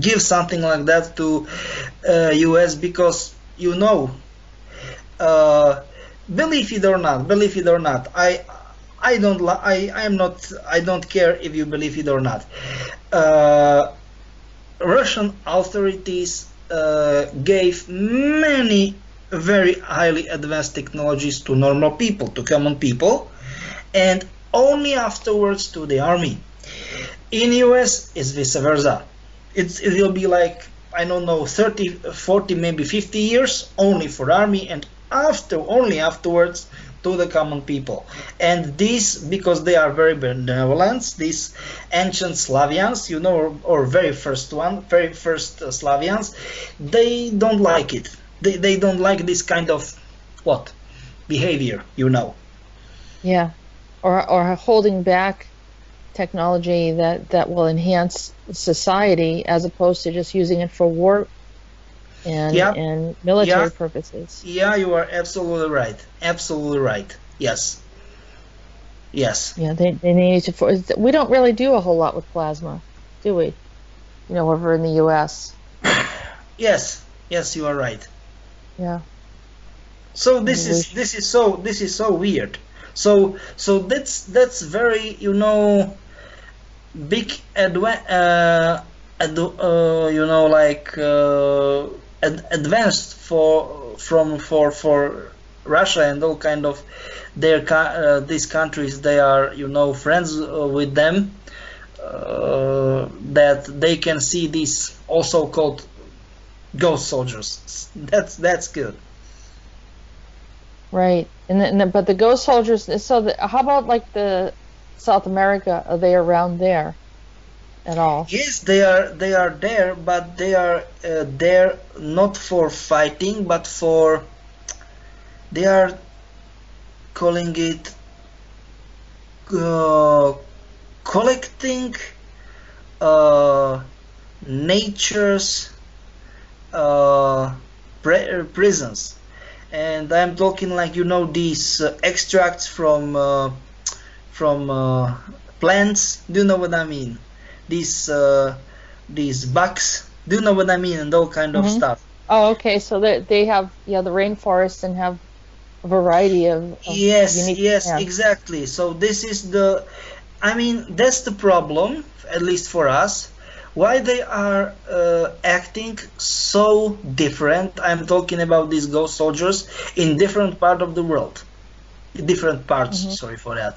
[SPEAKER 2] give something like that to U.S. because believe it or not, I don't care if you believe it or not. Russian authorities gave many very highly advanced technologies to normal people, to common people, and only afterwards to the army. In US, it's vice versa. It will be like, I don't know, 30, 40, maybe 50 years only for army, and only afterwards to the common people. And this, because they are very benevolent, these ancient Slavians, or very first Slavians, they don't like it. They don't like this kind of behavior,
[SPEAKER 1] Yeah, or holding back technology that will enhance society as opposed to just using it for war and military purposes.
[SPEAKER 2] Yeah, you are absolutely right. Absolutely right. Yes. Yes.
[SPEAKER 1] Yeah, they need to. We don't really do a whole lot with plasma, do we? Over in the U.S.
[SPEAKER 2] Yes. Yes, you are right.
[SPEAKER 1] Yeah.
[SPEAKER 2] So this is so weird. So that's very big advanced for Russia and all kind of these countries. They are friends with them, that they can see these also called ghost soldiers. That's good.
[SPEAKER 1] Right, but the ghost soldiers. So how about like the South America? Are they around there at all?
[SPEAKER 2] Yes, they are there, but they are there not for fighting, but they are calling it collecting nature's prisons. And I'm talking like these extracts from plants. Do you know what I mean? These bugs. Do you know what I mean? And all kind of stuff.
[SPEAKER 1] Oh, okay. So they have the rainforest and have a variety of
[SPEAKER 2] yes,
[SPEAKER 1] unique
[SPEAKER 2] exactly. So this is that's the problem, at least for us. Why they are acting so different? I'm talking about these ghost soldiers in different part of the world, different parts. Sorry for that.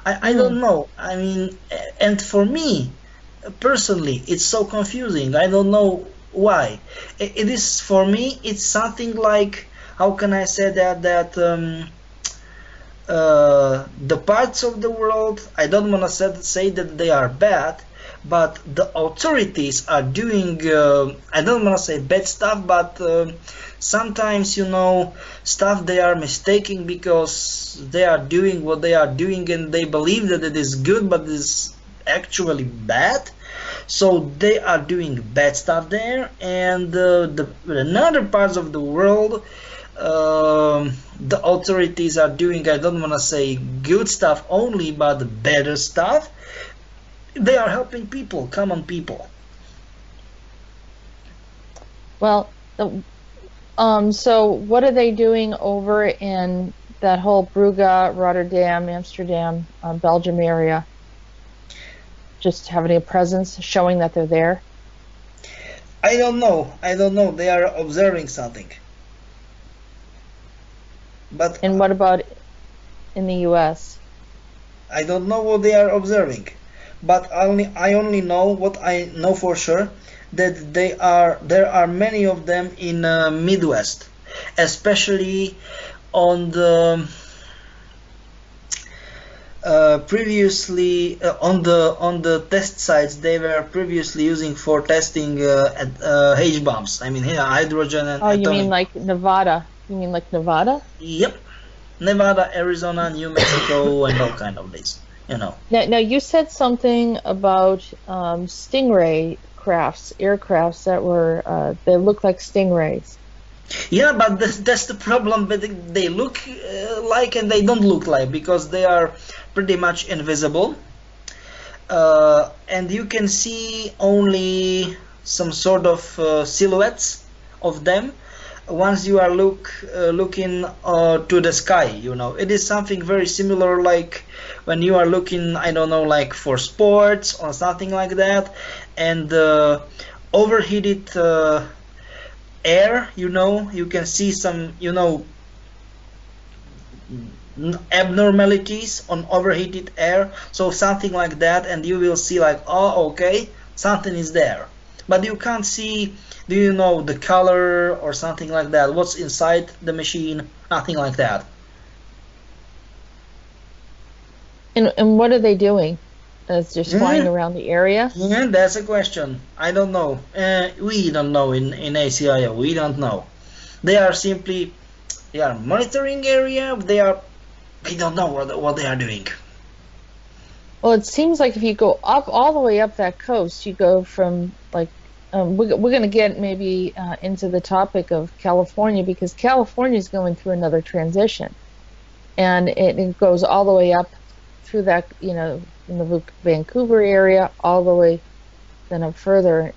[SPEAKER 2] I don't know. I mean, and for me personally, it's so confusing. I don't know why. It is, for me, it's something like, how can I say that the parts of the world, I don't want to say that they are bad, but the authorities are doing, I don't want to say bad stuff, but sometimes, stuff they are mistaking because they are doing what they are doing and they believe that it is good, but it is actually bad. So they are doing bad stuff there, and in other parts of the world, the authorities are doing, I don't want to say good stuff only, but better stuff. They are helping people, common people.
[SPEAKER 1] Well, so what are they doing over in that whole Brugge, Rotterdam, Amsterdam, Belgium area? Just having a presence, showing that they're there?
[SPEAKER 2] I don't know. I don't know. They are observing something. But
[SPEAKER 1] And what about in the U.S.?
[SPEAKER 2] I don't know what they are observing. But I only know what I know for sure, that there are many of them in Midwest, especially on the previously on the test sites they were previously using for testing H bombs. I mean, yeah, hydrogen and
[SPEAKER 1] Oh, you mean
[SPEAKER 2] atomic.
[SPEAKER 1] like Nevada? You mean like Nevada?
[SPEAKER 2] Yep, Nevada, Arizona, New Mexico, and all kind of these. You know.
[SPEAKER 1] Now you said something about Stingray aircrafts that were they look like Stingrays.
[SPEAKER 2] Yeah, but that's the problem. But they look like and they don't look like, because they are pretty much invisible, and you can see only some sort of silhouettes of them once you are looking to the sky. You know, it is something very similar like when you are looking, I don't know, like for sports or something like that, and overheated air, you know, you can see some, you know, abnormalities on overheated air, so something like that, and you will see like, oh, okay, something is there, but you can't see, do you know, the color or something like that, what's inside the machine, nothing like that.
[SPEAKER 1] And what are they doing? As just flying around the area?
[SPEAKER 2] Yeah, that's a question. I don't know. We don't know in ACIO. We don't know. They are simply, they are monitoring area. We don't know what they are doing.
[SPEAKER 1] Well, it seems like if you go up all the way up that coast, you go from like we're going to get maybe into the topic of California, because California is going through another transition, and it goes all the way up through that, you know, in the Vancouver area, all the way then up further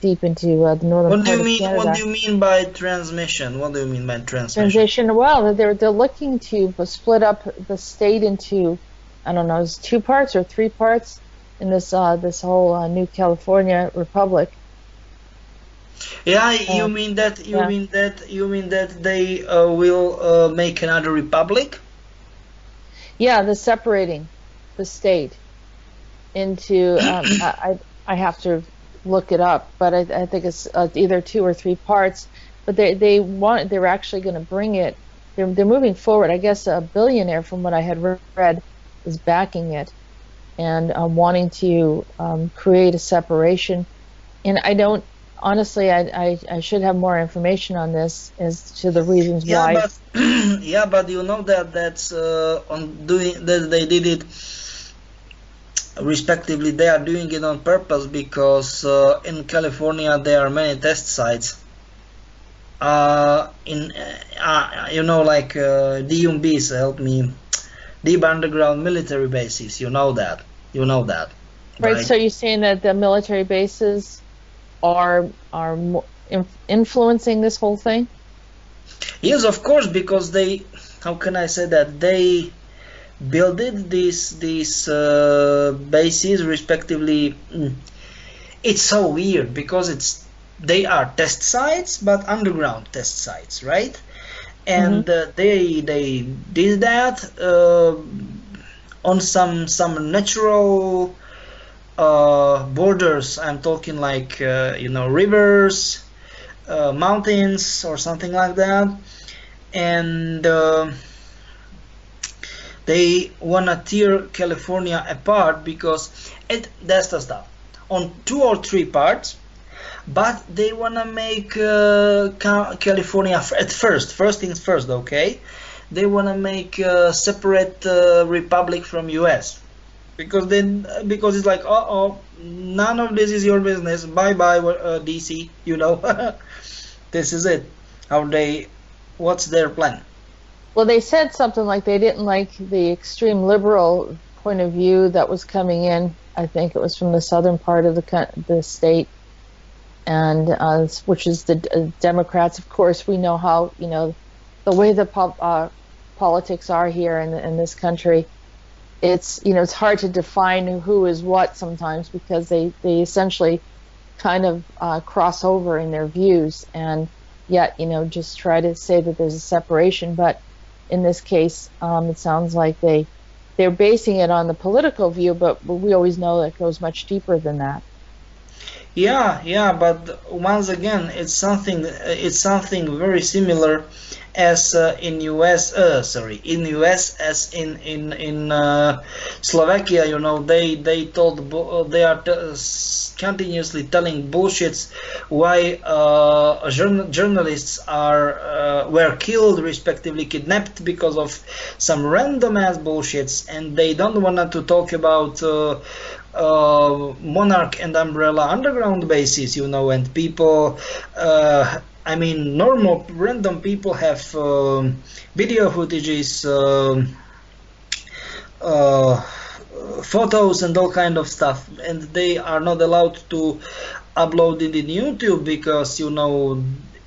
[SPEAKER 1] deep into the northern part of Canada.
[SPEAKER 2] What do you mean by transmission? What do you mean by transmission?
[SPEAKER 1] Transition. Well, they're looking to split up the state into, I don't know, it's 2 parts or 3 parts in this this whole new California Republic.
[SPEAKER 2] Yeah, you mean that they will make another republic?
[SPEAKER 1] Yeah, the separating the state into I have to look it up, but I think it's either 2 or 3 parts. But they're actually going to bring it. They're moving forward. I guess a billionaire, from what I had read, is backing it and wanting to create a separation. And I don't honestly. I should have more information on this as to the reasons why.
[SPEAKER 2] But yeah, but you know that's on doing that they did it. Respectively, they are doing it on purpose, because in California there are many test sites. You know, like DUMBs, help me, deep underground military bases. You know that.
[SPEAKER 1] Right. So you're saying that the military bases are influencing this whole thing?
[SPEAKER 2] Yes, of course, because they. How can I say that they builded these bases respectively? It's so weird because they are test sites, but underground test sites, right? And they did that on some natural borders. I'm talking like you know, rivers, mountains, or something like that, and they wanna tear California apart, because that's the stuff on 2 or 3 parts, but they wanna make California at first things first, okay? They wanna make a separate republic from US, because it's like, none of this is your business. Bye bye, DC. You know, this is it. What's their plan?
[SPEAKER 1] Well, they said something like they didn't like the extreme liberal point of view that was coming in. I think it was from the southern part of the state, and which is the Democrats. Of course, we know how, you know, the way the politics are here in this country. It's, you know, it's hard to define who is what sometimes, because they essentially kind of cross over in their views, and yet, just try to say that there's a separation. But in this case, it sounds like they're basing it on the political view, but we always know that it goes much deeper than that.
[SPEAKER 2] Yeah, but once again, it's something very similar as in US as in Slovakia. They are continuously telling bullshits why journalists were killed, respectively kidnapped, because of some random ass bullshits, and they don't want to talk about Monarch and Umbrella underground bases, and people, normal random people have video footages, photos and all kind of stuff, and they are not allowed to upload it in YouTube because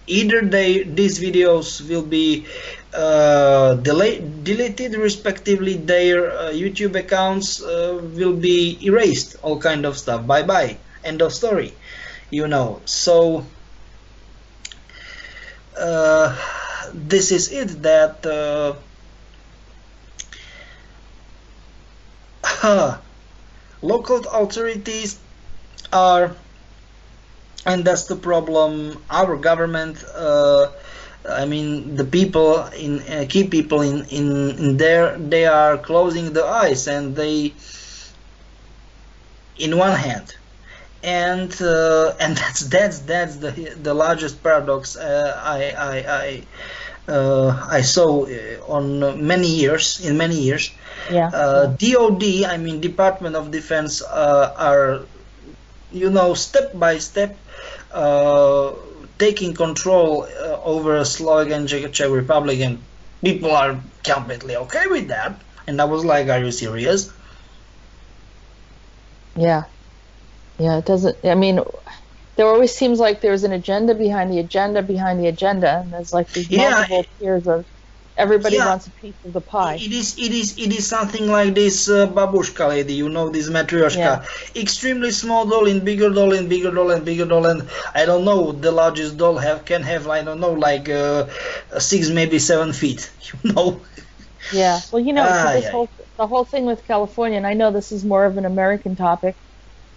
[SPEAKER 2] either these videos will be deleted, respectively their YouTube accounts will be erased, all kind of stuff, bye bye, end of story, so this is it, that local authorities are, and that's the problem, our government, the people key people in there, they are closing the eyes, and they, in one hand, and that's the largest paradox I saw in many years.
[SPEAKER 1] Yeah.
[SPEAKER 2] DOD, Department of Defense, are step by step taking control over Slovak and Czech Republic, and people are completely okay with that. And I was like, are you serious?
[SPEAKER 1] Yeah, it doesn't, there always seems like there's an agenda behind the agenda behind the agenda, and there's like these multiple tiers of everybody wants a piece of the pie.
[SPEAKER 2] It is something like this babushka lady, this matryoshka. Extremely small doll, in bigger doll, and bigger doll, and bigger doll, and I don't know, the largest doll can have, I don't know, like 6, maybe 7 feet,
[SPEAKER 1] Yeah, well, the whole thing with California, and I know this is more of an American topic,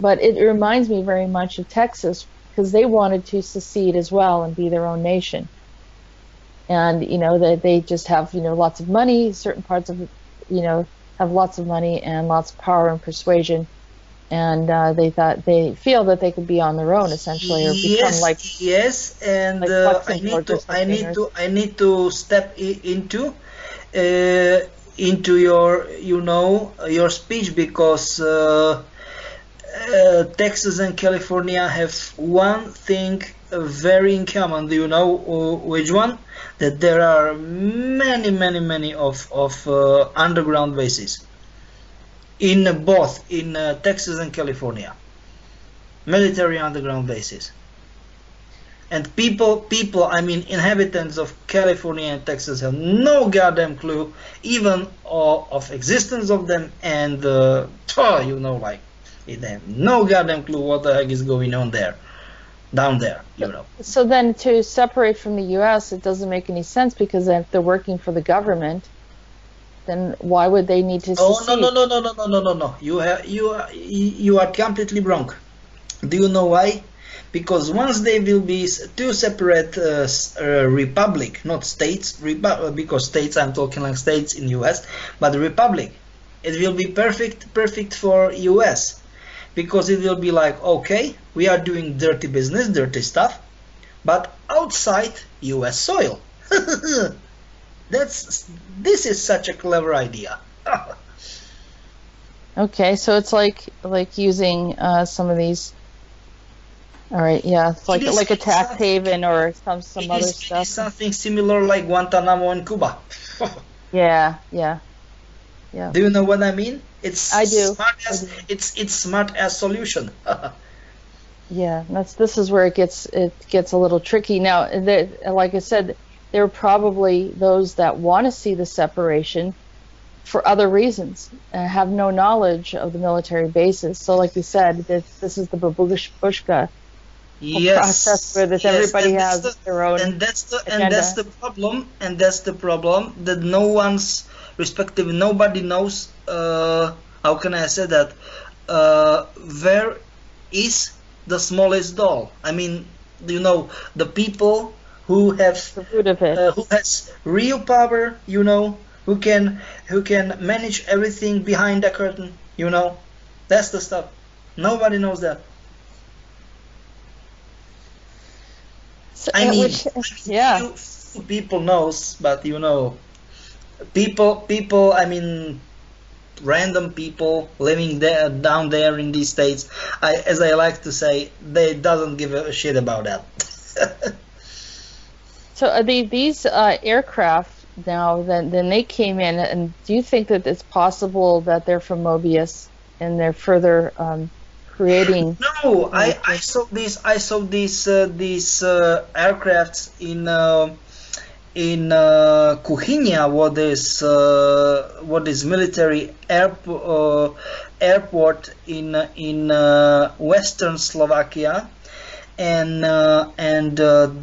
[SPEAKER 1] but it reminds me very much of Texas, because they wanted to secede as well and be their own nation. And they just have lots of money. Certain parts of it have lots of money and lots of power and persuasion, and they feel that they could be on their own essentially, or become like
[SPEAKER 2] and
[SPEAKER 1] like
[SPEAKER 2] I need to step into your your speech, because Texas and California have one thing very in common. Do you know which one? That there are many of underground bases in both Texas and California, military underground bases. And people, inhabitants of California and Texas have no goddamn clue even of existence of them, and like, they have no goddamn clue what the heck is going on there, down there,
[SPEAKER 1] So then, to separate from the U.S., it doesn't make any sense, because if they're working for the government, then why would they need to secede?
[SPEAKER 2] No. You are completely wrong. Do you know why? Because once they will be two separate republic, not states, because states, I'm talking like states in US, but the republic, it will be perfect for US, because it will be like, okay, we are doing dirty business, dirty stuff, but outside US soil. This is such a clever idea.
[SPEAKER 1] Okay, so it's like using some of these. All right, yeah, it's like a tax haven or some other stuff.
[SPEAKER 2] It is something similar like Guantanamo in Cuba.
[SPEAKER 1] Yeah.
[SPEAKER 2] Do you know what I mean?
[SPEAKER 1] I do.
[SPEAKER 2] It's smart as solution.
[SPEAKER 1] Yeah, this is where it gets a little tricky. Now, like I said, there are probably those that want to see the separation for other reasons and have no knowledge of the military bases. So, like you said, this is the babushka process
[SPEAKER 2] Yes,
[SPEAKER 1] where this
[SPEAKER 2] yes,
[SPEAKER 1] everybody has their own
[SPEAKER 2] and that's
[SPEAKER 1] agenda.
[SPEAKER 2] the problem, that no one's respective, nobody knows. How can I say that? Where is the smallest doll? I mean, the people who have
[SPEAKER 1] The root of it.
[SPEAKER 2] who has real power, who can manage everything behind the curtain. That's the stuff. Nobody knows that.
[SPEAKER 1] So,
[SPEAKER 2] I mean,
[SPEAKER 1] yeah.
[SPEAKER 2] few people knows, but people. I mean, random people living there down there in these states. As I like to say, they doesn't give a shit about that.
[SPEAKER 1] So are these aircraft now, then they came in, and do you think that it's possible that they're from Mobius and they're further creating?
[SPEAKER 2] No, I saw these aircrafts in Kuchynia, what is military airport in western Slovakia, and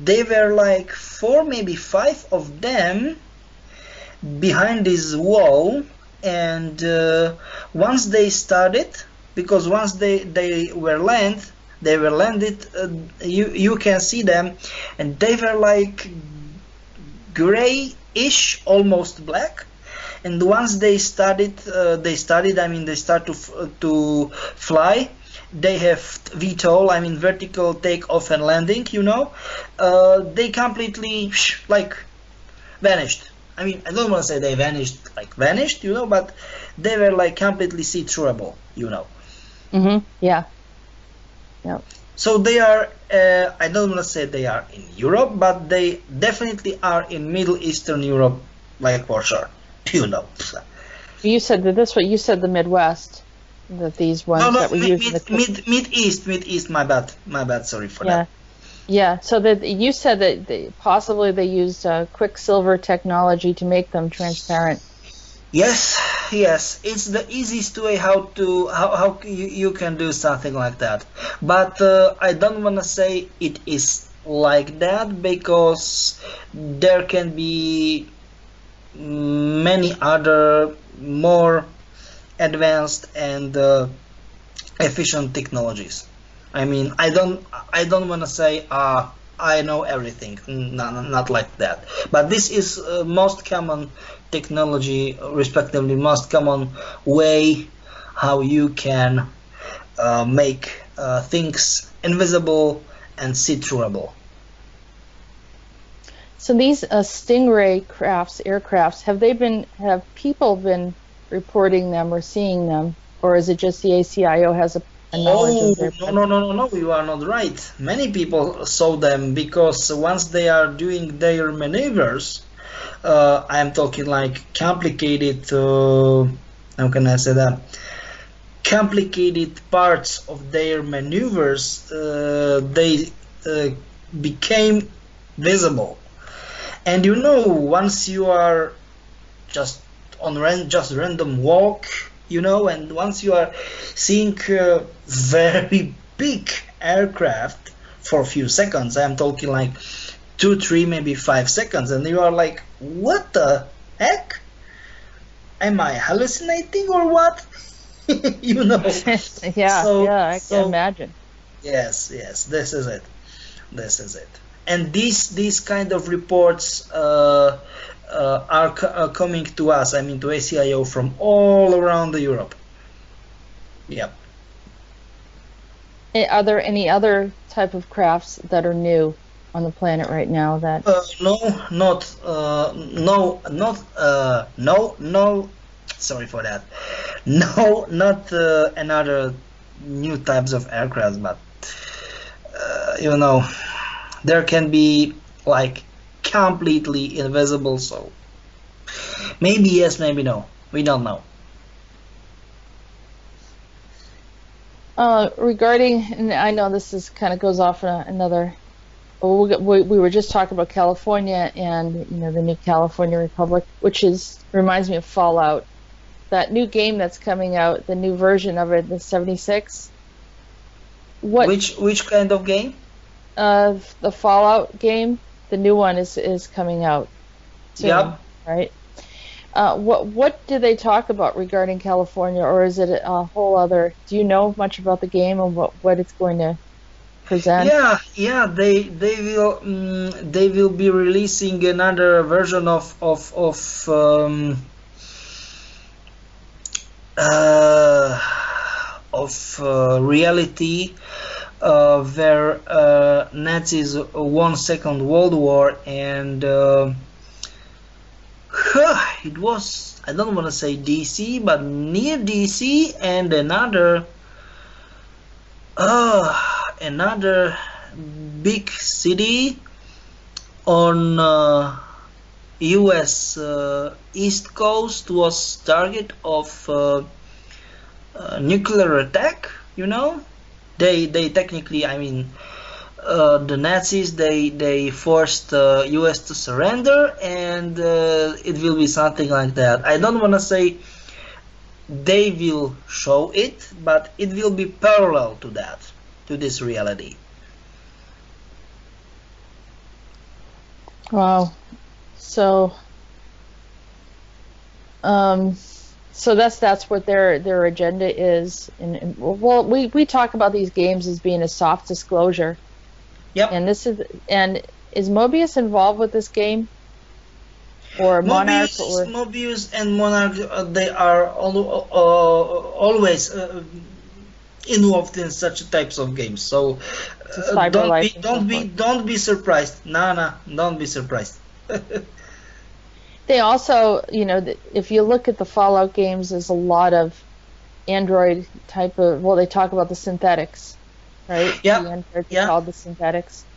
[SPEAKER 2] they were like four, maybe five of them behind this wall, and once they started, because once they were landed, you can see them, and they were like grayish, almost black. And once they started, I mean, they start to fly. They have VTOL, I mean, vertical takeoff and landing. They completely like vanished. I mean, I don't want to say they vanished, but they were like completely see-throughable.
[SPEAKER 1] Mm-hmm. Yeah. Yep.
[SPEAKER 2] So they are, I don't want to say they are in Europe, but they definitely are in Middle Eastern Europe, like for sure.
[SPEAKER 1] You said that you said the Midwest, that these ones
[SPEAKER 2] No,
[SPEAKER 1] that were used in the
[SPEAKER 2] Mid-East, my bad, sorry for that.
[SPEAKER 1] Yeah, so that you said that possibly they used Quicksilver technology to make them transparent.
[SPEAKER 2] Yes, it's the easiest way how you can do something like that. But I don't want to say it is like that, because there can be many other more advanced and efficient technologies. I mean, I don't want to say I know everything. Not like that. But this is most common technology, respectively, most common way how you can make things invisible and see-throughable.
[SPEAKER 1] So these Stingray aircrafts, have people been reporting them or seeing them, or is it just the ACIO has a knowledge of their?
[SPEAKER 2] No, you are not right. Many people saw them, because once they are doing their maneuvers, I am talking like complicated, how can I say that? Complicated parts of their maneuvers, they became visible. And once you are just on just random walk, and once you are seeing very big aircraft for a few seconds, I'm talking like 2, 3, maybe 5 seconds, and you are like, what the heck? Am I hallucinating or what?
[SPEAKER 1] Yeah, I can imagine.
[SPEAKER 2] Yes, this is it. And these kind of reports are coming to us, I mean to ACIO, from all around Europe. Yep.
[SPEAKER 1] Are there any other type of crafts that are new on the planet right now that?
[SPEAKER 2] No. Sorry for that. No, not another new types of aircraft, but there can be like completely invisible. So maybe yes, maybe no. We don't know.
[SPEAKER 1] Regarding, and I know this is kind of goes off another. We were just talking about California and the new California Republic, which reminds me of Fallout. That new game that's coming out, the new version of it, the 76.
[SPEAKER 2] Which kind of game?
[SPEAKER 1] the Fallout game, the new one is coming out soon,
[SPEAKER 2] Yep.
[SPEAKER 1] right? What do they talk about regarding California, or is it a whole other? Do you know much about the game and what it's going to present?
[SPEAKER 2] Yeah, yeah, they will be releasing another version uh, of reality where Nazis won Second World War, and it was, I don't want to say DC, but near DC, and another big city on US East Coast was target of nuclear attack. You know, they technically, I mean, the Nazis, they forced US to surrender, and it will be something like that. I don't want to say they will show it, but it will be parallel to that, to this reality.
[SPEAKER 1] Wow. So, um, so that's what their agenda is. And well, we talk about these games as being a soft disclosure,
[SPEAKER 2] Yep.
[SPEAKER 1] and is Mobius involved with this game, or Monarch, or
[SPEAKER 2] Mobius and Monarch, they are always involved in such types of games. So
[SPEAKER 1] Cyber Life and so forth?
[SPEAKER 2] don't be surprised. Nah, don't be surprised.
[SPEAKER 1] They also, if you look at the Fallout games, there's a lot of Android type of, well, they talk about the synthetics, right?
[SPEAKER 2] Yeah,
[SPEAKER 1] The androids are
[SPEAKER 2] yeah.
[SPEAKER 1] called the synthetics.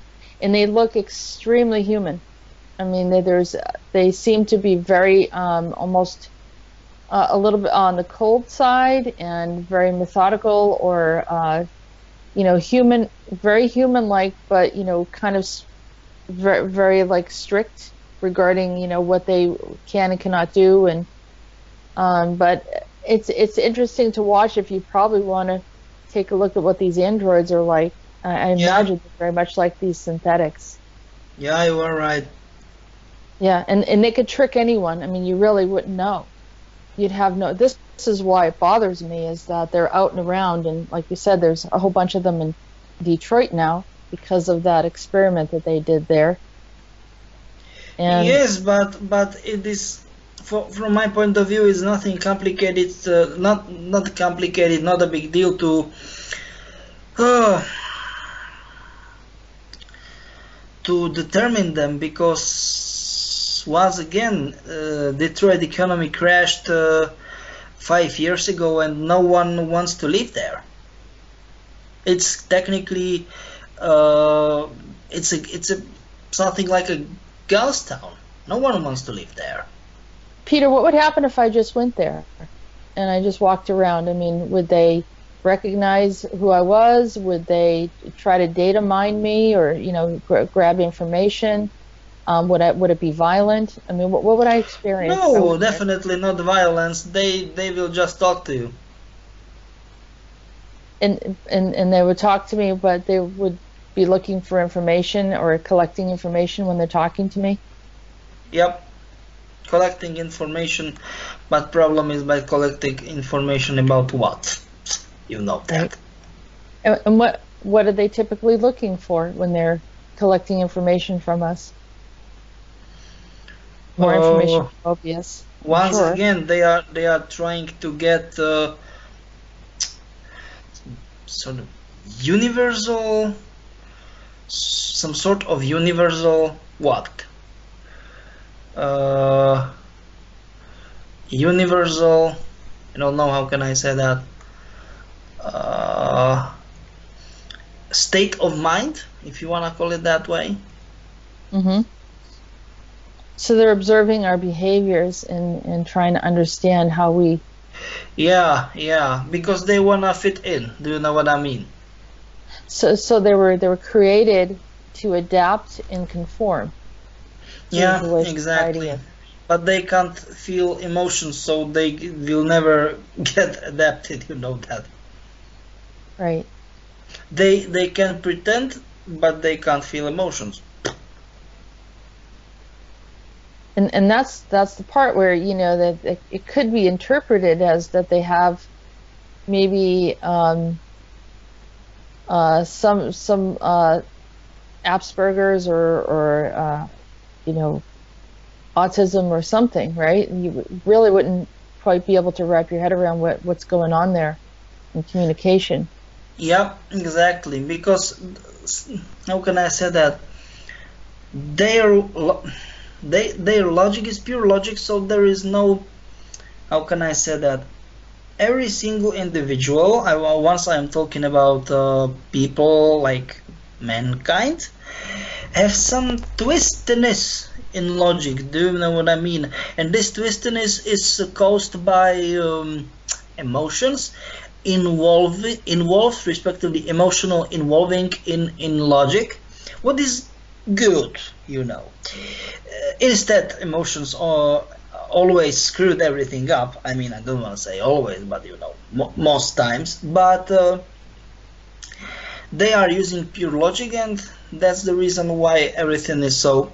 [SPEAKER 1] And they look extremely human. I mean, they seem to be very, almost a little bit on the cold side and very methodical, or, human, very human-like, but, kind of very, very like strict regarding what they can and cannot do, and but it's interesting to watch if you probably want to take a look at what these androids are like. I
[SPEAKER 2] Yeah,
[SPEAKER 1] imagine they're very much like these synthetics.
[SPEAKER 2] yeah, you are right.
[SPEAKER 1] Yeah, and they could trick anyone. I mean, you really wouldn't know. You'd have no. This is why it bothers me, is that they're out and around, and like you said, there's a whole bunch of them in Detroit now because of that experiment that they did there. And
[SPEAKER 2] Yes, but it is, from my point of view, is nothing complicated. Not complicated. Not a big deal uh, to determine them, because once again, Detroit economy crashed 5 years ago, and no one wants to live there. It's technically it's a something like a ghost town. No one wants to live there.
[SPEAKER 1] Peter, what would happen if I just went there and I just walked around? I mean, would they recognize who I was? Would they try to data mine me, or grab information? Would it be violent? I mean, what would I experience if I
[SPEAKER 2] No,
[SPEAKER 1] went there?
[SPEAKER 2] definitely not violence. They will just talk to you.
[SPEAKER 1] And they would talk to me, but they would be looking for information or collecting information when they're talking to me.
[SPEAKER 2] Yep, collecting information, but problem is by collecting information about what? You know
[SPEAKER 1] Right.
[SPEAKER 2] that.
[SPEAKER 1] And what are they typically looking for when they're collecting information from us? More information
[SPEAKER 2] Uh,
[SPEAKER 1] from Mobius, I'm
[SPEAKER 2] Once
[SPEAKER 1] sure.
[SPEAKER 2] again, they are trying to get sort of universal, some sort of universal what? Uh, Universal. I don't know how can I say that. Uh, State of mind, if you wanna call it that way.
[SPEAKER 1] hmm So they're observing our behaviors and trying to understand how we.
[SPEAKER 2] Yeah, because they wanna fit in. Do you know what I mean?
[SPEAKER 1] So they were created to adapt and conform to the
[SPEAKER 2] Yeah,
[SPEAKER 1] way society
[SPEAKER 2] exactly.
[SPEAKER 1] is.
[SPEAKER 2] But they can't feel emotions, so they will never get adapted. You know that.
[SPEAKER 1] Right.
[SPEAKER 2] They can pretend but they can't feel emotions.
[SPEAKER 1] And that's the part where, you know, that it could be interpreted as that they have maybe some Asperger's or you know, autism or something, right? And you really wouldn't quite be able to wrap your head around what's going on there in communication.
[SPEAKER 2] Yep, exactly. Because how can I say that? Their their logic is pure logic, so there is no, how can I say that? Every single individual, once I'm talking about people like mankind, have some twistiness in logic. Do you know what I mean? And this twistiness is caused by emotions involved, respectively, emotional involving in logic. What is good, you know? Instead, emotions are always screwed everything up. I mean, I don't want to say always, but you know, most times. But they are using pure logic, and that's the reason why everything is so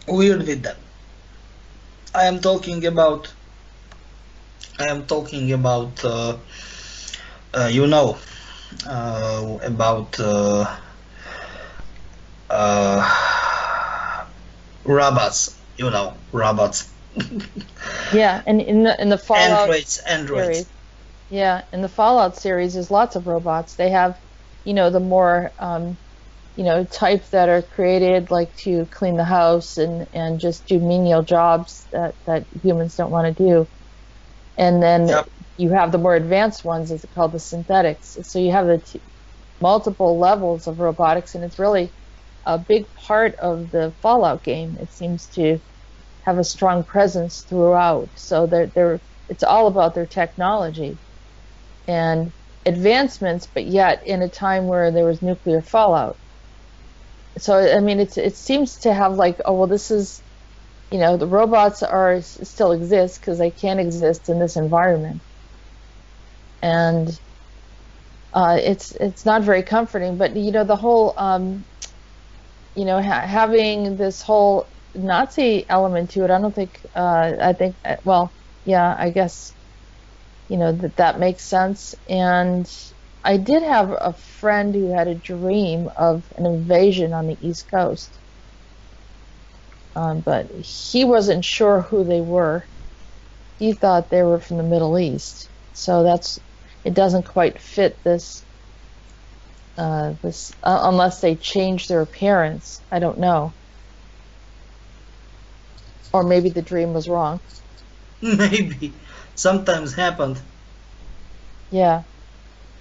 [SPEAKER 2] weird with them. I am talking about you know, about robots. You know, robots.
[SPEAKER 1] Yeah, and in the Fallout
[SPEAKER 2] Androids.
[SPEAKER 1] series, yeah, in the Fallout series, there's lots of robots. They have, you know, the more you know, type that are created like to clean the house and just do menial jobs that humans don't want to do. And then
[SPEAKER 2] Yep.
[SPEAKER 1] you have the more advanced ones, it's called the synthetics. So you have the multiple levels of robotics, and it's really a big part of the Fallout game. It seems to have a strong presence throughout. So it's all about their technology and advancements, but yet in a time where there was nuclear fallout. So I mean, it seems to have like, oh well, this is, you know, the robots still exist because they can't exist in this environment, and it's not very comforting. But you know, the whole you know, having this whole Nazi element to it, I don't think I think well, yeah, I guess, you know, that makes sense. And I did have a friend who had a dream of an invasion on the East Coast, but he wasn't sure who they were. He thought they were from the Middle East, so it doesn't quite fit this unless they change their appearance. I don't know, or maybe the dream was wrong.
[SPEAKER 2] Maybe sometimes happened.
[SPEAKER 1] Yeah.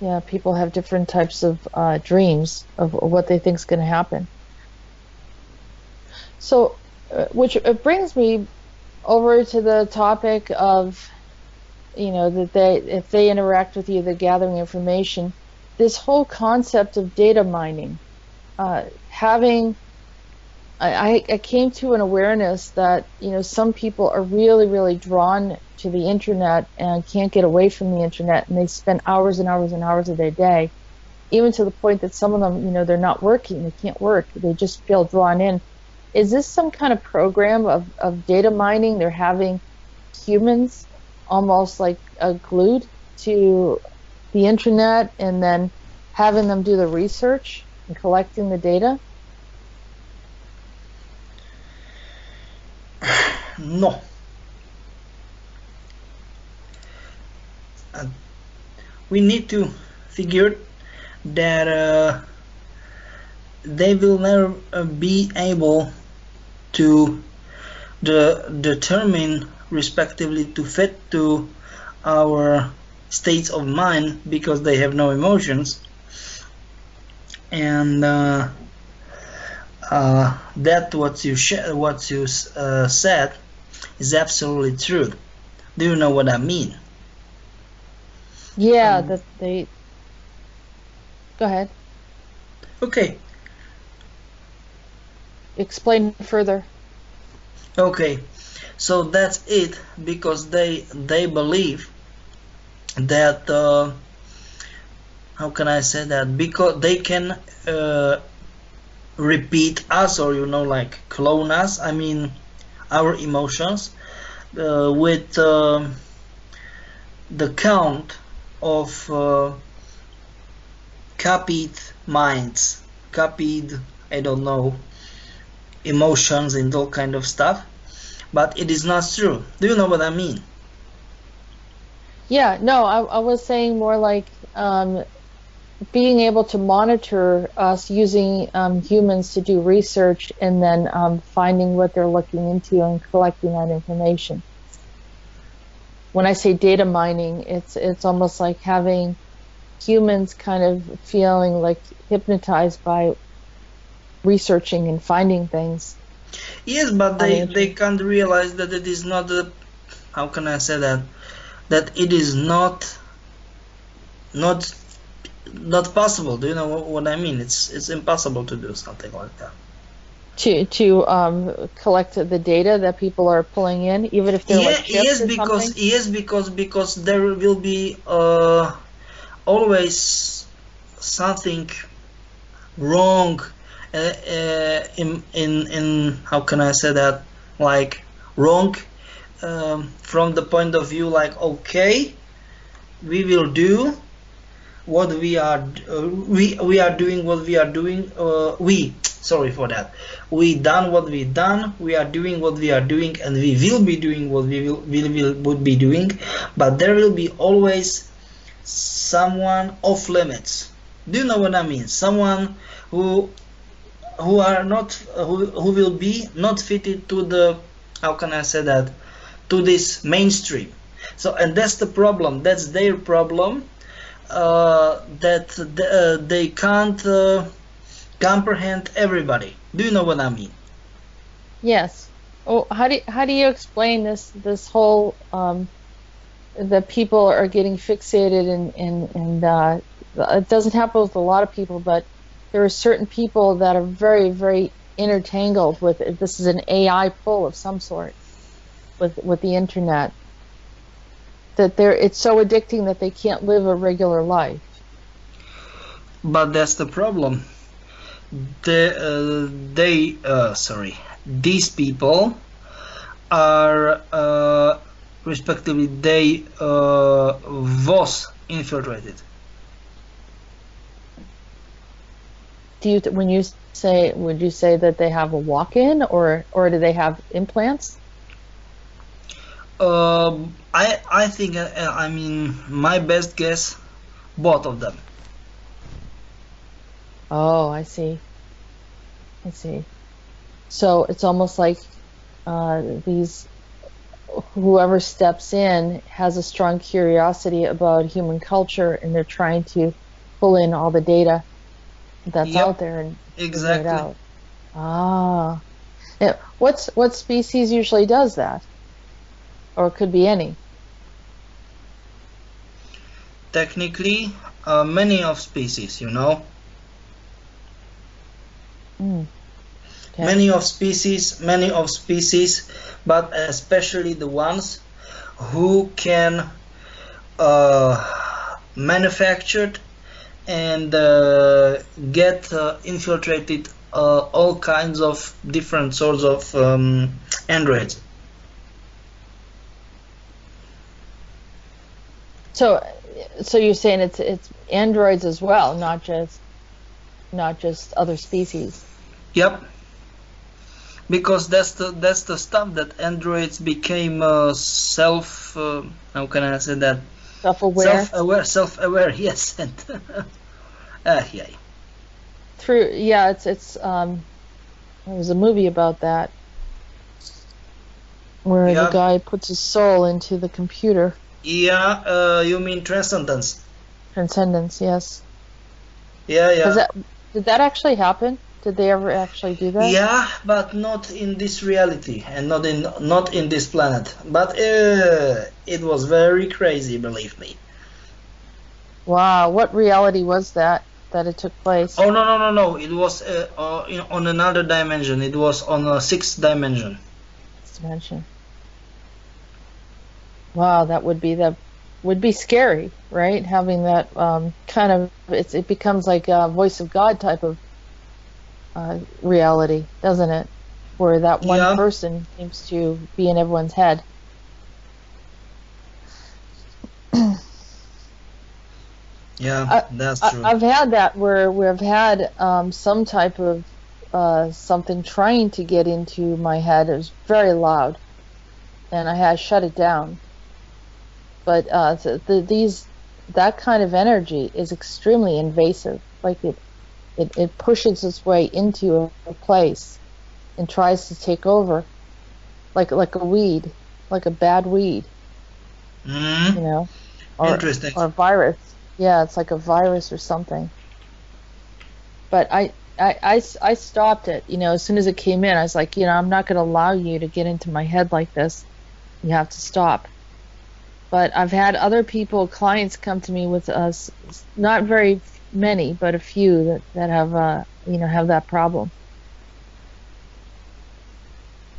[SPEAKER 1] Yeah, people have different types of dreams of what they think is going to happen. So, which brings me over to the topic of, you know, that if they interact with you, they're gathering information. This whole concept of data mining, I came to an awareness that, you know, some people are really, really drawn to the internet and can't get away from the internet, and they spend hours and hours and hours of their day, even to the point that some of them, you know, they're not working, they can't work, they just feel drawn in. Is this some kind of program of data mining? They're having humans almost like glued to the internet and then having them do the research and collecting the data?
[SPEAKER 2] No. We need to figure that they will never be able to determine, respectively, to fit to our states of mind, because they have no emotions. And that what you said is absolutely true. Do you know what I mean?
[SPEAKER 1] Yeah, that they. Go ahead.
[SPEAKER 2] Okay.
[SPEAKER 1] Explain further.
[SPEAKER 2] Okay. So that's it, because they believe that how can I say that? Because they can repeat us, or like clone us. I mean, our emotions with the count of copied minds, copied, I don't know, emotions and all kind of stuff. But it is not true. Do you know what I mean?
[SPEAKER 1] Yeah, no, I was saying more like being able to monitor us using humans to do research and then finding what they're looking into and collecting that information. When I say data mining, it's almost like having humans kind of feeling like hypnotized by researching and finding things.
[SPEAKER 2] Yes, but they can't realize that it is not a, how can I say that? That it is not possible. Do you know what I mean? It's impossible to do something like that.
[SPEAKER 1] To collect the data that people are pulling in, even if they're like chips or something?
[SPEAKER 2] Because there will be always something wrong in how can I say that, like wrong from the point of view like, okay, we will do what we are we are doing what we are doing, sorry for that, we done what we done, we are doing what we are doing, and we will be doing what we would be doing, but there will be always someone off limits. Do you know what I mean? Someone who are not who will be not fitted to the, how can I say that, to this mainstream. So, and that's the problem, that's their problem, that they can't comprehend everybody. Do you know what I mean?
[SPEAKER 1] Yes. Oh, how do you explain this whole that people are getting fixated and it doesn't happen with a lot of people, but there are certain people that are very, very intertangled with it. This is an AI pull of some sort with the internet, that it's so addicting that they can't live a regular life.
[SPEAKER 2] But that's the problem. These people are respectively, they was infiltrated.
[SPEAKER 1] When you say, would you say that they have a walk-in, or do they have implants?
[SPEAKER 2] I think, I mean, my best guess, both of them.
[SPEAKER 1] Oh, I see. I see. So it's almost like whoever steps in has a strong curiosity about human culture, and they're trying to pull in all the data that's out there and figure it out. Ah. Yeah. What species usually does that? Or it could be any.
[SPEAKER 2] Technically, many of species,
[SPEAKER 1] Okay.
[SPEAKER 2] Many of species, but especially the ones who can manufacture and get infiltrated all kinds of different sorts of androids.
[SPEAKER 1] So you're saying it's androids as well, not just other species.
[SPEAKER 2] Yep. Because that's the stuff that androids became how can I say that? Self-aware, yes. And yeah.
[SPEAKER 1] There was a movie about that, where the guy puts his soul into the computer.
[SPEAKER 2] Yeah, you mean Transcendence?
[SPEAKER 1] Transcendence, yes.
[SPEAKER 2] Yeah.
[SPEAKER 1] Did that actually happen? Did they ever actually do that?
[SPEAKER 2] Yeah, but not in this reality and not in this planet. But it was very crazy, believe me.
[SPEAKER 1] Wow, what reality was that it took place?
[SPEAKER 2] Oh no! It was on another dimension. It was on a sixth dimension.
[SPEAKER 1] Wow, that would be scary, right? Having that kind of it becomes like a voice of God type of reality, doesn't it? Where that one
[SPEAKER 2] Yeah,
[SPEAKER 1] person seems to be in everyone's head.
[SPEAKER 2] yeah, that's true.
[SPEAKER 1] I've had that where we've had some type of something trying to get into my head. It was very loud, and I had to shut it down. But that kind of energy is extremely invasive. Like it pushes its way into a place and tries to take over, like a weed, like a bad weed,
[SPEAKER 2] Hmm.
[SPEAKER 1] you know,
[SPEAKER 2] Interesting.
[SPEAKER 1] or a virus. Yeah, it's like a virus or something. But I stopped it, as soon as it came in. I was like, I'm not going to allow you to get into my head like this. You have to stop. But I've had other people, clients, come to me with us, not very many, but a few that have, have that problem.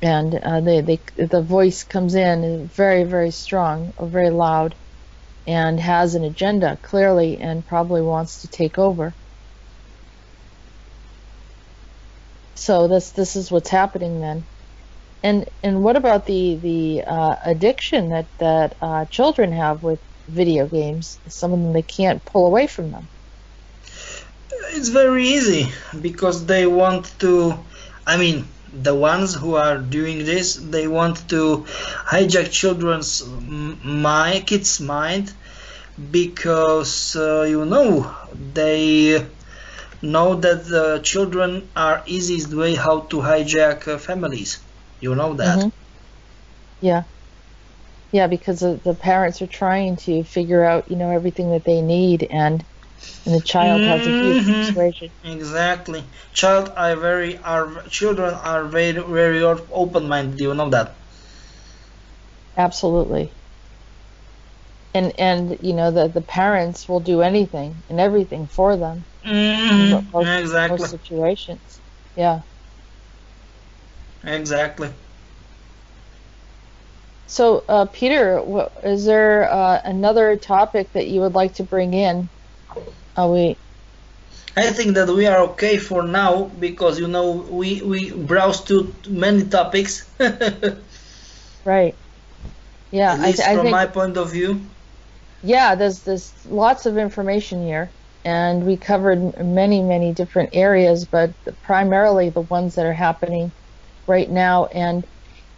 [SPEAKER 1] And the voice comes in very, very strong, or very loud, and has an agenda clearly, and probably wants to take over. So this is what's happening then. And what about the addiction that children have with video games? Some of them, they can't pull away from them.
[SPEAKER 2] It's very easy because they want to, I mean, the ones who are doing this, they want to hijack children's kids' mind because they know that the children are easiest way how to hijack families. You know that.
[SPEAKER 1] Hmm. Yeah, yeah, because the parents are trying to figure out, everything that they need, and the child has a huge
[SPEAKER 2] Hmm.
[SPEAKER 1] persuasion.
[SPEAKER 2] Exactly. Children are very open-minded. You know that.
[SPEAKER 1] Absolutely. And the parents will do anything and everything for them in
[SPEAKER 2] Hmm.
[SPEAKER 1] most
[SPEAKER 2] Exactly.
[SPEAKER 1] situations. Yeah.
[SPEAKER 2] Exactly.
[SPEAKER 1] So, Peter, is there another topic that you would like to bring in? We
[SPEAKER 2] I think that we are okay for now because we browse to many topics. At
[SPEAKER 1] Right. Yeah,
[SPEAKER 2] least
[SPEAKER 1] I
[SPEAKER 2] from
[SPEAKER 1] think,
[SPEAKER 2] my point of view.
[SPEAKER 1] yeah, there's lots of information here, and we covered many, many different areas, but primarily the ones that are happening right now. And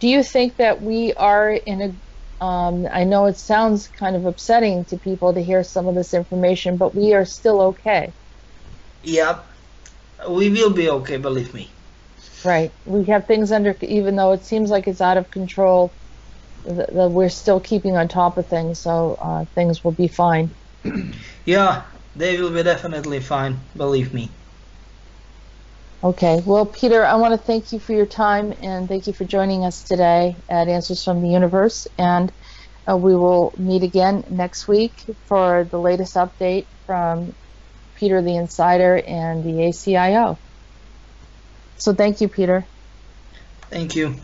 [SPEAKER 1] do you think that we are in I know it sounds kind of upsetting to people to hear some of this information, but we are still okay,
[SPEAKER 2] Yeah, we will be okay, believe me.
[SPEAKER 1] right? We have things under, even though it seems like it's out of control, we're still keeping on top of things, so things will be fine.
[SPEAKER 2] Yeah, they will be definitely fine, believe me.
[SPEAKER 1] Okay. Well, Peter, I want to thank you for your time, and thank you for joining us today at Answers from the Universe. And we will meet again next week for the latest update from Peter the Insider and the ACIO. So thank you, Peter.
[SPEAKER 2] Thank you.